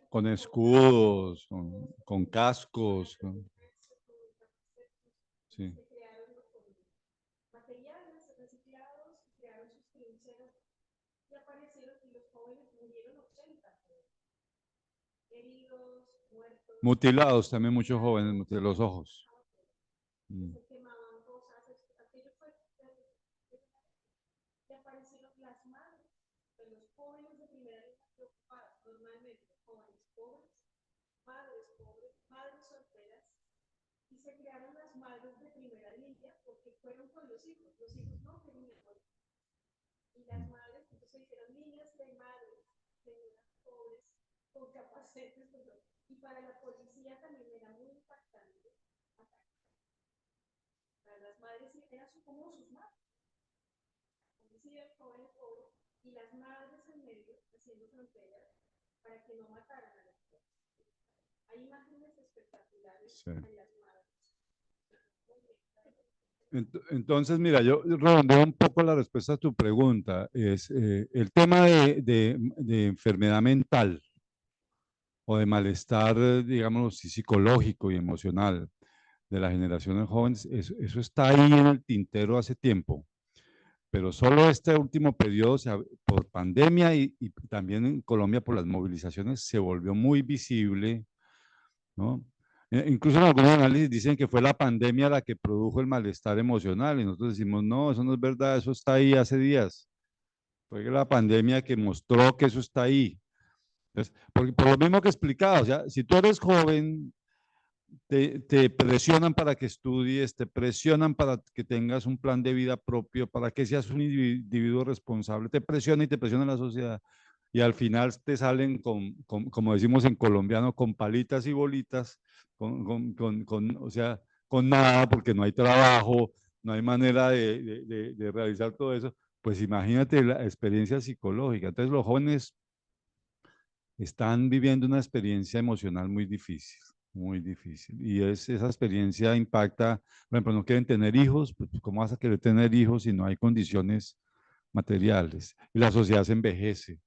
con escudos, con cascos. Sí. Mutilados también, muchos jóvenes, mutilados los ojos. Y se crearon las madres de primera línea porque fueron con los hijos no querían morir. Y las madres, entonces se hicieron líneas de madres, señoras pobres, con capacetes, y para la policía también era muy impactante. Para las madres eran como sus madres. Policía, jóvenes pobres, y las madres en medio haciendo fronteras para que no mataran a las pobres. Hay imágenes espectaculares de las madres. Entonces, mira, yo redondeo un poco la respuesta a tu pregunta. Es el tema de enfermedad mental o de malestar, digamos, psicológico y emocional de las generaciones jóvenes, eso está ahí en el tintero hace tiempo. Pero solo este último periodo, por pandemia y también en Colombia por las movilizaciones, se volvió muy visible, ¿no? Incluso en algunos análisis dicen que fue la pandemia la que produjo el malestar emocional y nosotros decimos, no, eso no es verdad, eso está ahí hace días. Fue la pandemia que mostró que eso está ahí. Entonces, por lo mismo que explicaba, o sea, si tú eres joven, te presionan para que estudies, te presionan para que tengas un plan de vida propio, para que seas un individuo responsable, te presiona y te presiona la sociedad. Y al final te salen como decimos en colombiano, con palitas y bolitas, o sea, con nada, porque no hay trabajo, no hay manera de realizar todo eso. Pues imagínate la experiencia psicológica. Entonces los jóvenes están viviendo una experiencia emocional muy difícil, muy difícil. Y esa experiencia impacta, por ejemplo, no quieren tener hijos, pues ¿cómo vas a querer tener hijos si no hay condiciones materiales? Y la sociedad se envejece.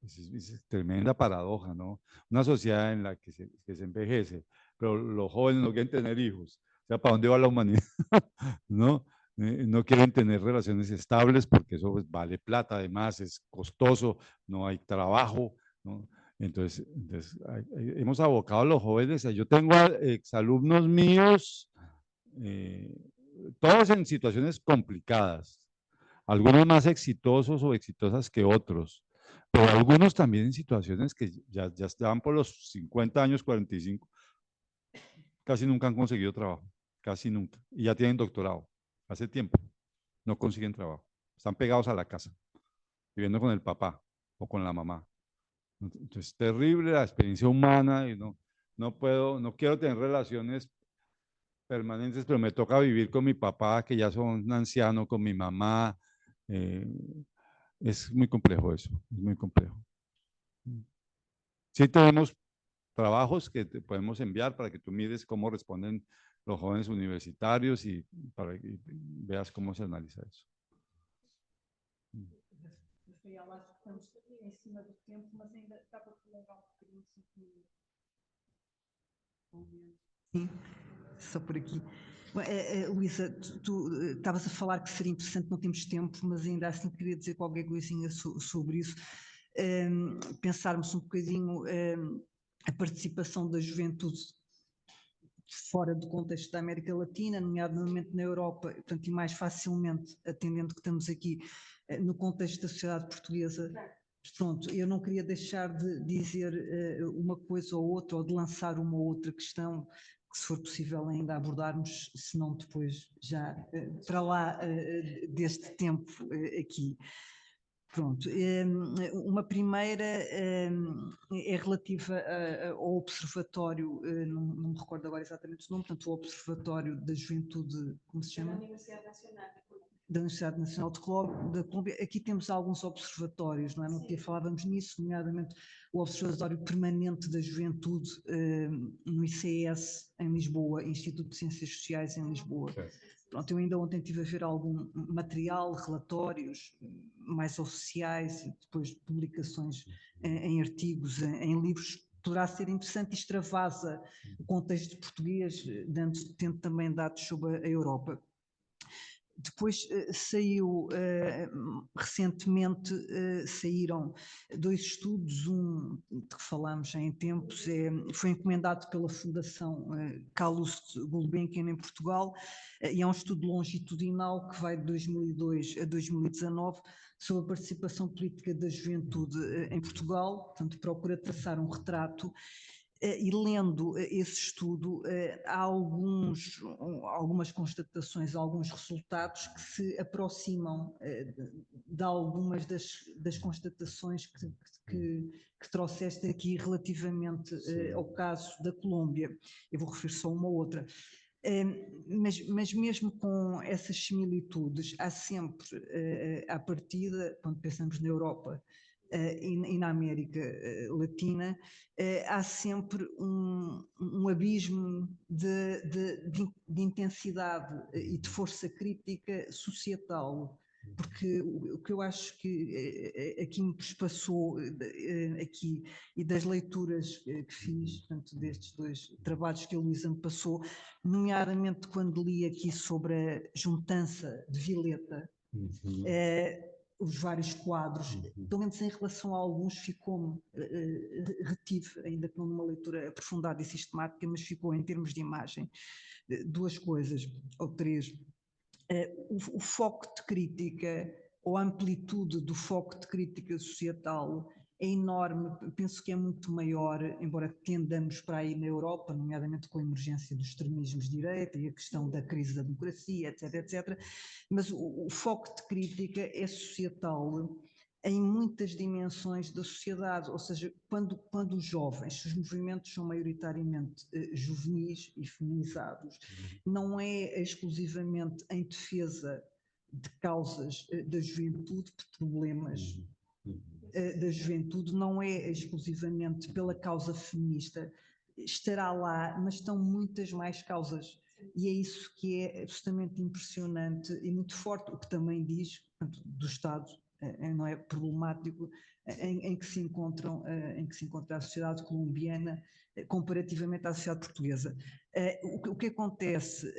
Es tremenda paradoja, ¿no? Una sociedad en la que se envejece, pero los jóvenes no quieren tener hijos. O sea, ¿para dónde va la humanidad? ¿No? No quieren tener relaciones estables porque eso pues, vale plata, además es costoso, no hay trabajo, ¿no? Entonces hemos abocado a los jóvenes. Yo tengo exalumnos míos, todos en situaciones complicadas, algunos más exitosos o exitosas que otros, pero algunos también en situaciones que ya estaban por los 50 años, 45, casi nunca han conseguido trabajo, casi nunca, y ya tienen doctorado, hace tiempo, no consiguen trabajo, están pegados a la casa, viviendo con el papá o con la mamá. Entonces, terrible la experiencia humana y no quiero tener relaciones permanentes, pero me toca vivir con mi papá, que ya son ancianos, con mi mamá. Es muy complejo eso, es muy complejo. Sí tenemos trabajos que te podemos enviar para que tú mires cómo responden los jóvenes universitarios y para que veas cómo se analiza eso. Sim, só por aqui. Luísa, tu estavas a falar que seria interessante, não temos tempo, mas ainda assim queria dizer qualquer coisinha sobre isso. Pensarmos um bocadinho a participação da juventude fora do contexto da América Latina, nomeadamente na Europa, portanto, e mais facilmente, atendendo que estamos aqui no contexto da sociedade portuguesa. Pronto, eu não queria deixar de dizer uma coisa ou outra, ou de lançar uma ou outra questão, que se for possível ainda abordarmos, se não depois já para lá deste tempo aqui. Pronto, uma primeira é relativa ao observatório, não me recordo agora exatamente o nome, portanto o Observatório da Juventude, como se chama? Da Universidade Nacional da Universidade Nacional de Colômbia. Aqui temos alguns observatórios, não é? No dia falávamos nisso, nomeadamente o Observatório Permanente da Juventude no ICS em Lisboa, Instituto de Ciências Sociais em Lisboa. Pronto, eu ainda ontem estive a ver algum material, relatórios mais oficiais e depois publicações em artigos, em livros. Poderá ser interessante e extravasa o contexto português, tendo também dados sobre a Europa. Depois saiu, recentemente saíram 2 estudos, um de que falámos em tempos, foi encomendado pela Fundação Calouste Gulbenkian em Portugal, e é um estudo longitudinal que vai de 2002 a 2019, sobre a participação política da juventude em Portugal, portanto procura traçar um retrato. E lendo esse estudo, há algumas constatações, alguns resultados que se aproximam de algumas das constatações que trouxeste aqui relativamente ao caso da Colômbia. Eu vou referir só uma outra. Mas mesmo com essas similitudes, há sempre, à partida, quando pensamos na Europa, e na América Latina, há sempre um abismo de intensidade e de força crítica societal, porque o que eu acho que aqui me passou aqui, e das leituras que fiz, portanto, destes 2 trabalhos que a Luísa me passou, nomeadamente quando li aqui sobre a juntança de Vileta, os vários quadros, pelo menos em relação a alguns ficou-me, retive, ainda que não numa leitura aprofundada e sistemática, mas ficou em termos de imagem, 2 coisas, ou 3. O foco de crítica, ou a amplitude do foco de crítica societal é enorme, penso que é muito maior, embora tendamos para aí na Europa, nomeadamente com a emergência dos extremismos de direita e a questão da crise da democracia, etc, etc, mas o foco de crítica é societal em muitas dimensões da sociedade, ou seja, quando os jovens, os movimentos são maioritariamente juvenis e feminizados, não é exclusivamente em defesa de causas da juventude, de problemas da juventude, não é exclusivamente pela causa feminista, estará lá, mas estão muitas mais causas. E é isso que é absolutamente impressionante e muito forte, o que também diz, portanto, do Estado, não é problemático, em que se encontra a sociedade colombiana comparativamente à sociedade portuguesa. O que acontece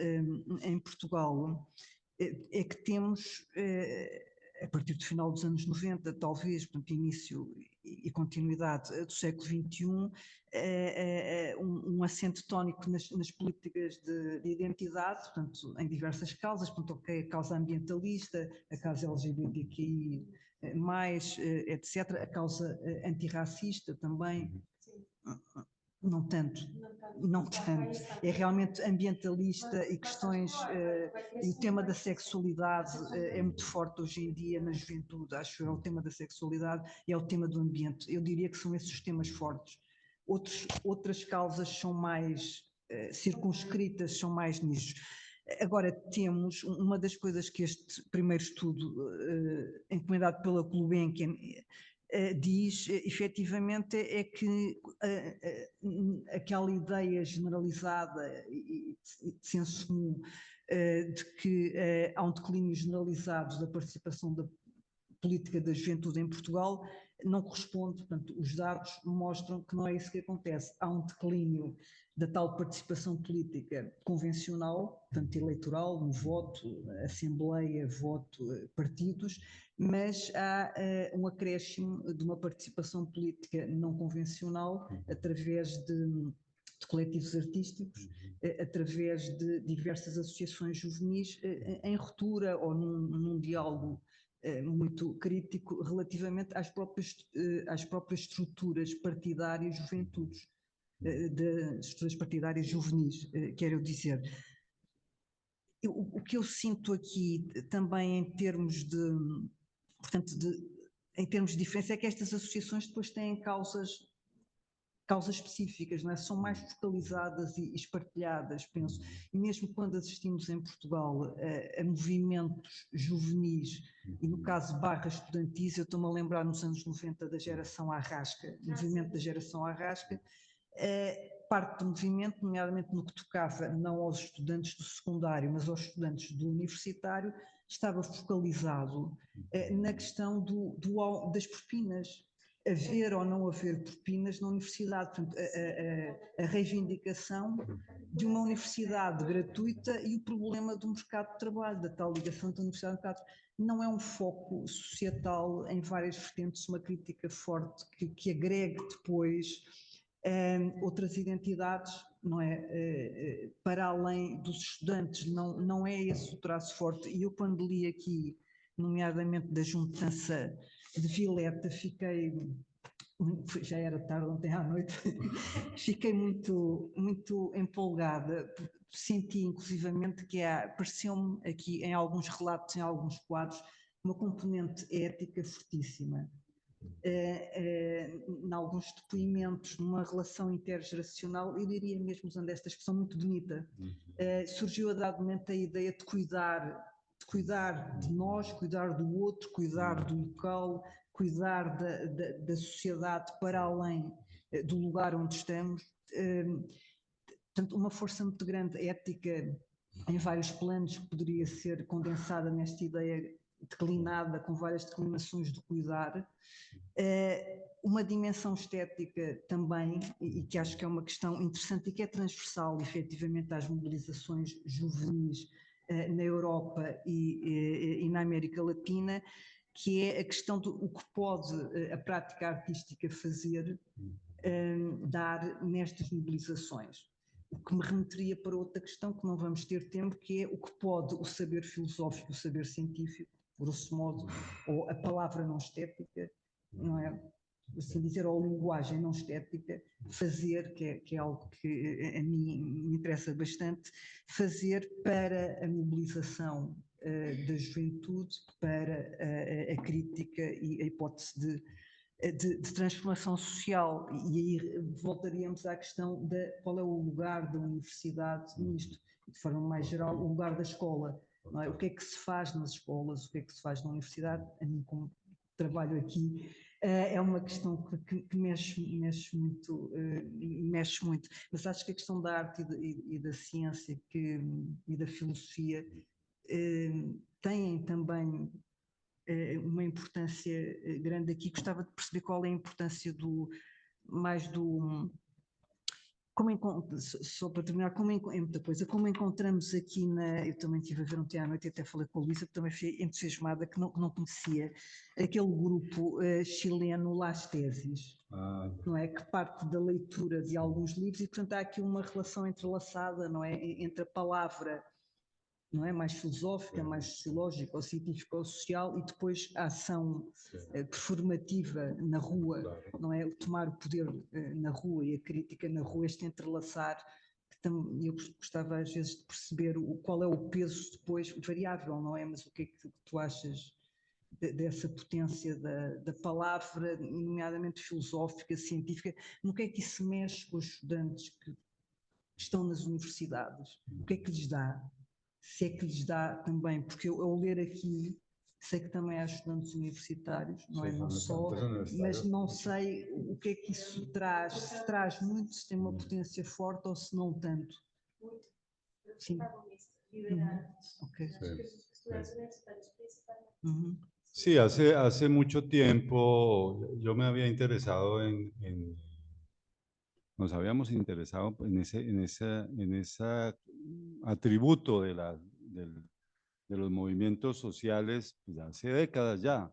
em Portugal é que temos, a partir do final dos anos 90, talvez, portanto, início e continuidade do século XXI, um acento tónico nas políticas de identidade, portanto, em diversas causas, portanto, ok, a causa ambientalista, a causa LGBTQI+, etc., a causa antirracista também. Não tanto, é realmente ambientalista e questões, e o tema da sexualidade é muito forte hoje em dia na juventude, acho que é o tema da sexualidade e é o tema do ambiente, eu diria que são esses os temas fortes. Outras causas são mais circunscritas, são mais nichos. Agora temos, uma das coisas que este primeiro estudo, encomendado pela Gulbenkian, diz, efetivamente, é que aquela ideia generalizada e de senso comum de que há um declínio generalizado da participação da política da juventude em Portugal não corresponde, portanto, os dados mostram que não é isso que acontece. Há um declínio da tal participação política convencional, portanto, eleitoral, no voto, assembleia, voto, partidos, mas há um acréscimo de uma participação política não convencional através de coletivos artísticos, através de diversas associações juvenis, em ruptura ou num diálogo muito crítico relativamente às próprias estruturas partidárias juventudes, das estruturas partidárias juvenis, quero dizer. O que eu sinto aqui também em termos em termos de diferença é que estas associações depois têm causas específicas, não é? São mais focalizadas e espartilhadas, penso, e mesmo quando assistimos em Portugal a movimentos juvenis, e no caso barras estudantis, eu estou-me a lembrar nos anos 90 da geração Arrasca, o movimento da geração Arrasca, parte do movimento, nomeadamente no que tocava não aos estudantes do secundário, mas aos estudantes do universitário, estava focalizado na questão das propinas. haver ou não haver propinas na universidade. Portanto, a reivindicação de uma universidade gratuita e o problema do mercado de trabalho, da tal ligação da universidade ao mercado. Não é um foco societal em várias vertentes, uma crítica forte que agregue depois outras identidades, não é? Para além dos estudantes, não é esse o traço forte. E eu, quando li aqui, nomeadamente da juntança de Vileta, já era tarde ontem à noite, fiquei muito empolgada, senti inclusivamente que pareceu-me aqui em alguns relatos, em alguns quadros, uma componente ética fortíssima. Em alguns depoimentos, numa relação intergeracional, eu diria mesmo, usando esta expressão muito bonita, surgiu a dado momento a ideia de cuidar de nós, cuidar do outro, cuidar do local, cuidar da sociedade para além do lugar onde estamos. Portanto, uma força muito grande, ética, em vários planos, que poderia ser condensada nesta ideia declinada, com várias declinações de cuidar. Uma dimensão estética também, e que acho que é uma questão interessante e que é transversal, efetivamente, às mobilizações juvenis na Europa e na América Latina, que é a questão do o que pode a prática artística fazer, dar nestas mobilizações. O que me remeteria para outra questão que não vamos ter tempo, que é o que pode o saber filosófico, o saber científico, grosso modo, ou a palavra não estética, não é? Assim dizer, ou a linguagem não estética, fazer, que é algo que a mim me interessa bastante, fazer para a mobilização da juventude, para a crítica e a hipótese de transformação social. E aí voltaríamos à questão de qual é o lugar da universidade nisto, de forma mais geral, o lugar da escola. Não é? O que é que se faz nas escolas, o que é que se faz na universidade? A mim, como trabalho aqui, é uma questão que mexe muito, mas acho que a questão da arte e da ciência e da filosofia têm também uma importância grande aqui. Gostava de perceber qual é a importância só para terminar, é muita coisa, como encontramos aqui eu também estive a ver ontem à noite e até falei com a Luísa, que também fiquei entusiasmada, que não conhecia, aquele grupo chileno Las Tesis, não é? Que parte da leitura de alguns livros e, portanto, há aqui uma relação entrelaçada, não é? Entre a palavra, não é? Mais filosófica, mais sociológica, ou científica ou social, e depois a ação performativa na rua, claro. Não é? O tomar o poder na rua e a crítica na rua, este entrelaçar, que eu gostava às vezes de perceber qual é o peso depois, variável, não é? Mas o que é que tu achas dessa potência da palavra, nomeadamente filosófica, científica, no que é que isso mexe com os estudantes que estão nas universidades? O que é que lhes dá? Se é que lhes dá também, porque eu ao ler aqui, sei que também há estudantes universitários, não é? Não só, mas não sei o que é que isso traz, se traz muito, se tem uma potência forte ou se não tanto. Sim. Okay. Sí, hace mucho tiempo yo me había interesado nos habíamos interesado en ese atributo de los movimientos sociales pues, hace décadas ya.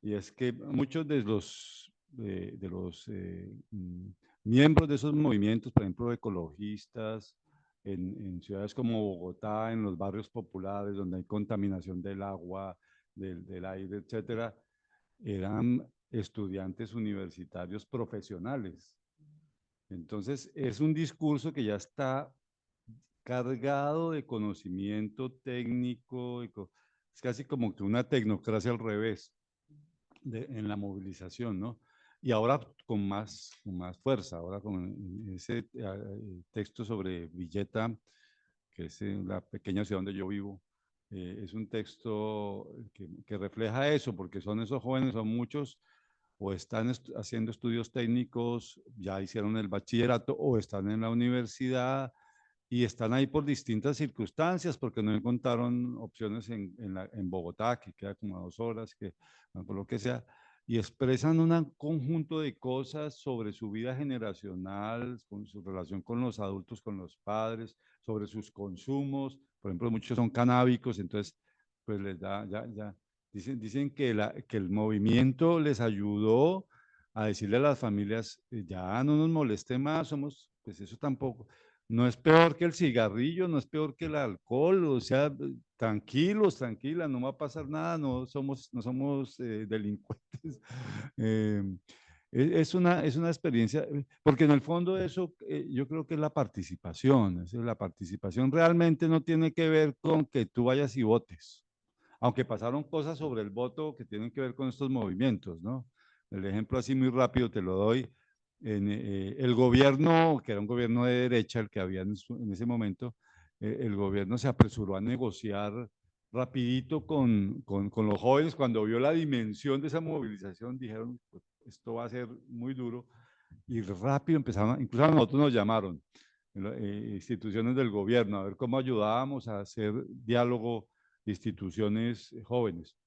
Y es que muchos de los miembros de esos movimientos, por ejemplo, ecologistas, en ciudades como Bogotá, en los barrios populares donde hay contaminación del agua, del aire, etcétera, eran estudiantes universitarios profesionales. Entonces, es un discurso que ya está cargado de conocimiento técnico, es casi como que una tecnocracia al revés en la movilización, ¿no? Y ahora con más fuerza, ahora con ese texto sobre Villeta, que es la pequeña ciudad donde yo vivo, es un texto que refleja eso, porque son esos jóvenes, son muchos, o están haciendo estudios técnicos, ya hicieron el bachillerato, o están en la universidad, y están ahí por distintas circunstancias, porque no encontraron opciones en Bogotá, que queda como a 2 horas, por lo que sea, y expresan un conjunto de cosas sobre su vida generacional, con su relación con los adultos, con los padres, sobre sus consumos. Por ejemplo, muchos son canábicos, entonces pues les da, dicen que el movimiento les ayudó a decirle a las familias, ya no nos moleste más, pues eso tampoco, no es peor que el cigarrillo, no es peor que el alcohol, o sea, tranquilos, tranquilas, no va a pasar nada, no somos delincuentes. Es una experiencia, porque en el fondo eso yo creo que es la participación, la participación realmente no tiene que ver con que tú vayas y votes, aunque pasaron cosas sobre el voto que tienen que ver con estos movimientos, ¿no? El ejemplo así muy rápido te lo doy. El gobierno, que era un gobierno de derecha, el que había en ese momento, el gobierno se apresuró a negociar rapidito con los jóvenes. Cuando vio la dimensión de esa movilización, dijeron, pues, esto va a ser muy duro, y rápido empezaron, incluso a nosotros nos llamaron, instituciones del gobierno, a ver cómo ayudábamos a hacer diálogo de instituciones jóvenes.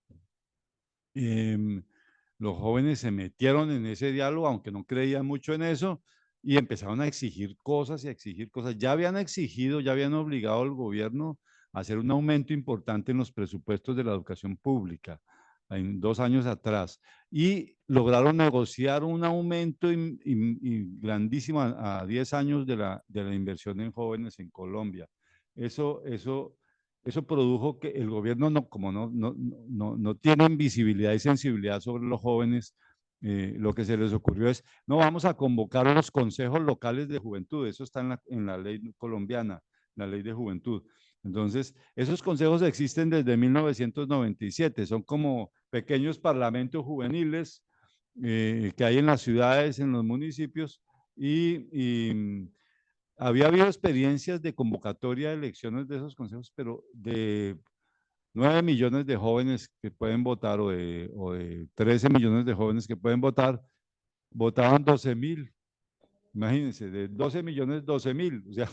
Los jóvenes se metieron en ese diálogo, aunque no creían mucho en eso, y empezaron a exigir cosas y a exigir cosas. Ya habían exigido, ya habían obligado al gobierno a hacer un aumento importante en los presupuestos de la educación pública, en 2 años atrás, y lograron negociar un aumento grandísimo a 10 años de la inversión en jóvenes en Colombia. Eso produjo que el gobierno, como no tienen visibilidad y sensibilidad sobre los jóvenes, lo que se les ocurrió es, no, vamos a convocar a los consejos locales de juventud. Eso está en la ley colombiana, la ley de juventud. Entonces, esos consejos existen desde 1997, son como pequeños parlamentos juveniles que hay en las ciudades, en los municipios, y había habido experiencias de convocatoria de elecciones de esos consejos, pero de 9 millones de jóvenes que pueden votar o de 13 millones de jóvenes que pueden votar, votaban 12.000. Imagínense, de 12 millones, 12.000, o sea,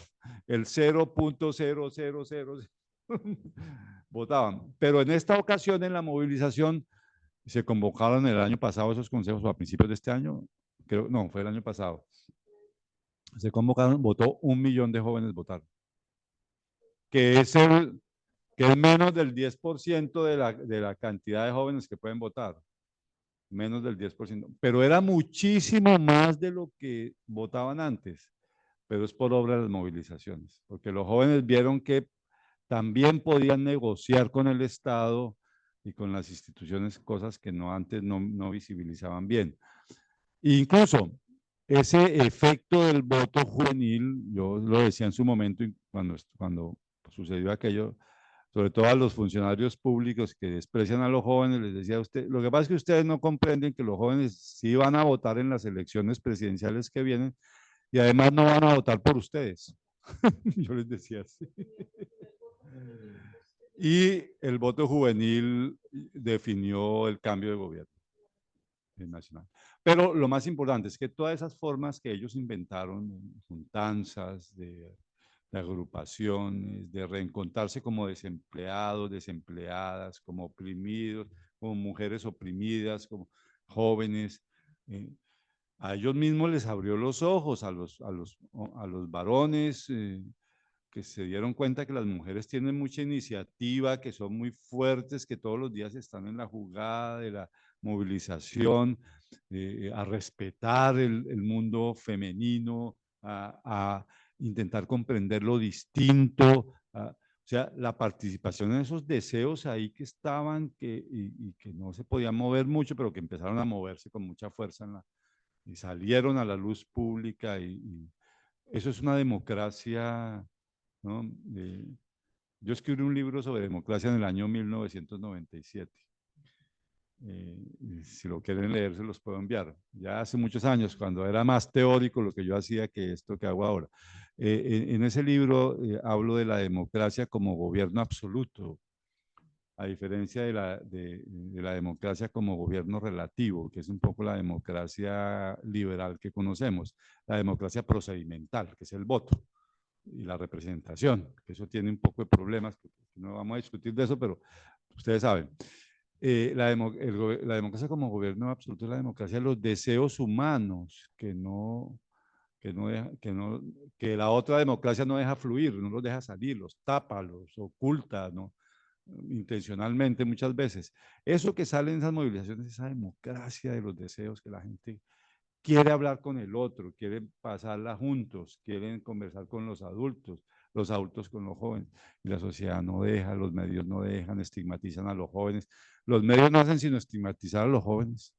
el 0.000 votaban. Pero en esta ocasión, en la movilización, se convocaron el año pasado esos consejos, o a principios de este año, creo, no, fue el año pasado. Se convocaron, votó 1 millón de jóvenes votaron, que es menos del 10% de la cantidad de jóvenes que pueden votar, menos del 10%, pero era muchísimo más de lo que votaban antes, pero es por obra de las movilizaciones, porque los jóvenes vieron que también podían negociar con el Estado y con las instituciones, cosas que antes no visibilizaban bien. Incluso ese efecto del voto juvenil, yo lo decía en su momento cuando sucedió aquello, sobre todo a los funcionarios públicos que desprecian a los jóvenes, les decía a usted, lo que pasa es que ustedes no comprenden que los jóvenes sí van a votar en las elecciones presidenciales que vienen y además no van a votar por ustedes. Yo les decía así. Y el voto juvenil definió el cambio de gobierno nacional. Pero lo más importante es que todas esas formas que ellos inventaron, juntanzas, de agrupaciones, de reencontrarse como desempleados, desempleadas, como oprimidos, como mujeres oprimidas, como jóvenes, a ellos mismos les abrió los ojos, a los varones, que se dieron cuenta que las mujeres tienen mucha iniciativa, que son muy fuertes, que todos los días están en la jugada de la movilización, a respetar el mundo femenino, a intentar comprender lo distinto, o sea, la participación en esos deseos ahí que estaban y que no se podían mover mucho, pero que empezaron a moverse con mucha fuerza y salieron a la luz pública y eso es una democracia, ¿no? Yo escribí un libro sobre democracia en el año 1997. Si lo quieren leer, se los puedo enviar. Ya hace muchos años, cuando era más teórico lo que yo hacía que esto que hago ahora. En ese libro hablo de la democracia como gobierno absoluto, a diferencia de la democracia como gobierno relativo, que es un poco la democracia liberal que conocemos, la democracia procedimental, que es el voto y la representación, que eso tiene un poco de problemas, no vamos a discutir de eso, pero ustedes saben. la democracia como gobierno absoluto es la democracia de los deseos humanos, que la otra democracia no deja fluir, no los deja salir, los tapa, los oculta, ¿no? Intencionalmente muchas veces. Eso que sale en esas movilizaciones, esa democracia de los deseos, que la gente quiere hablar con el otro, quieren pasarla juntos, quieren conversar con los adultos con los jóvenes, y la sociedad no deja, los medios no dejan, estigmatizan a los jóvenes. Los medios no hacen sino estigmatizar a los jóvenes.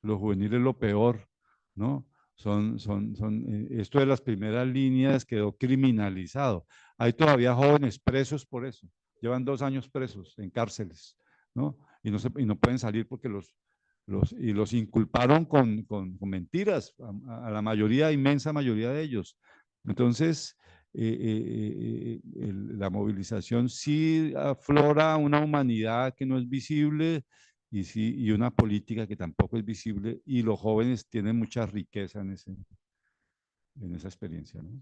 Los juveniles es lo peor, ¿no? Esto de las primeras líneas quedó criminalizado. Hay todavía jóvenes presos por eso. Llevan 2 años presos en cárceles, ¿no? Y no pueden salir porque los inculparon con mentiras, a la mayoría, inmensa mayoría de ellos. Entonces, la movilización sí aflora una humanidad que no es visible y una política que tampoco es visible, y los jóvenes tienen mucha riqueza en esa experiencia, ¿no?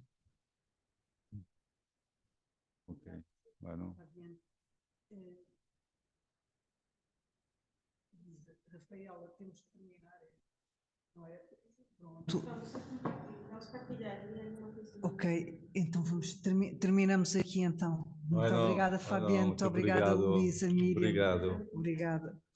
Ok, bueno. Rafaela, temos que terminar, não é? Ok, então terminamos aqui então. Muito obrigada, Fabiano. Muito obrigada, Luísa, Miriam. Obrigado. Obrigada.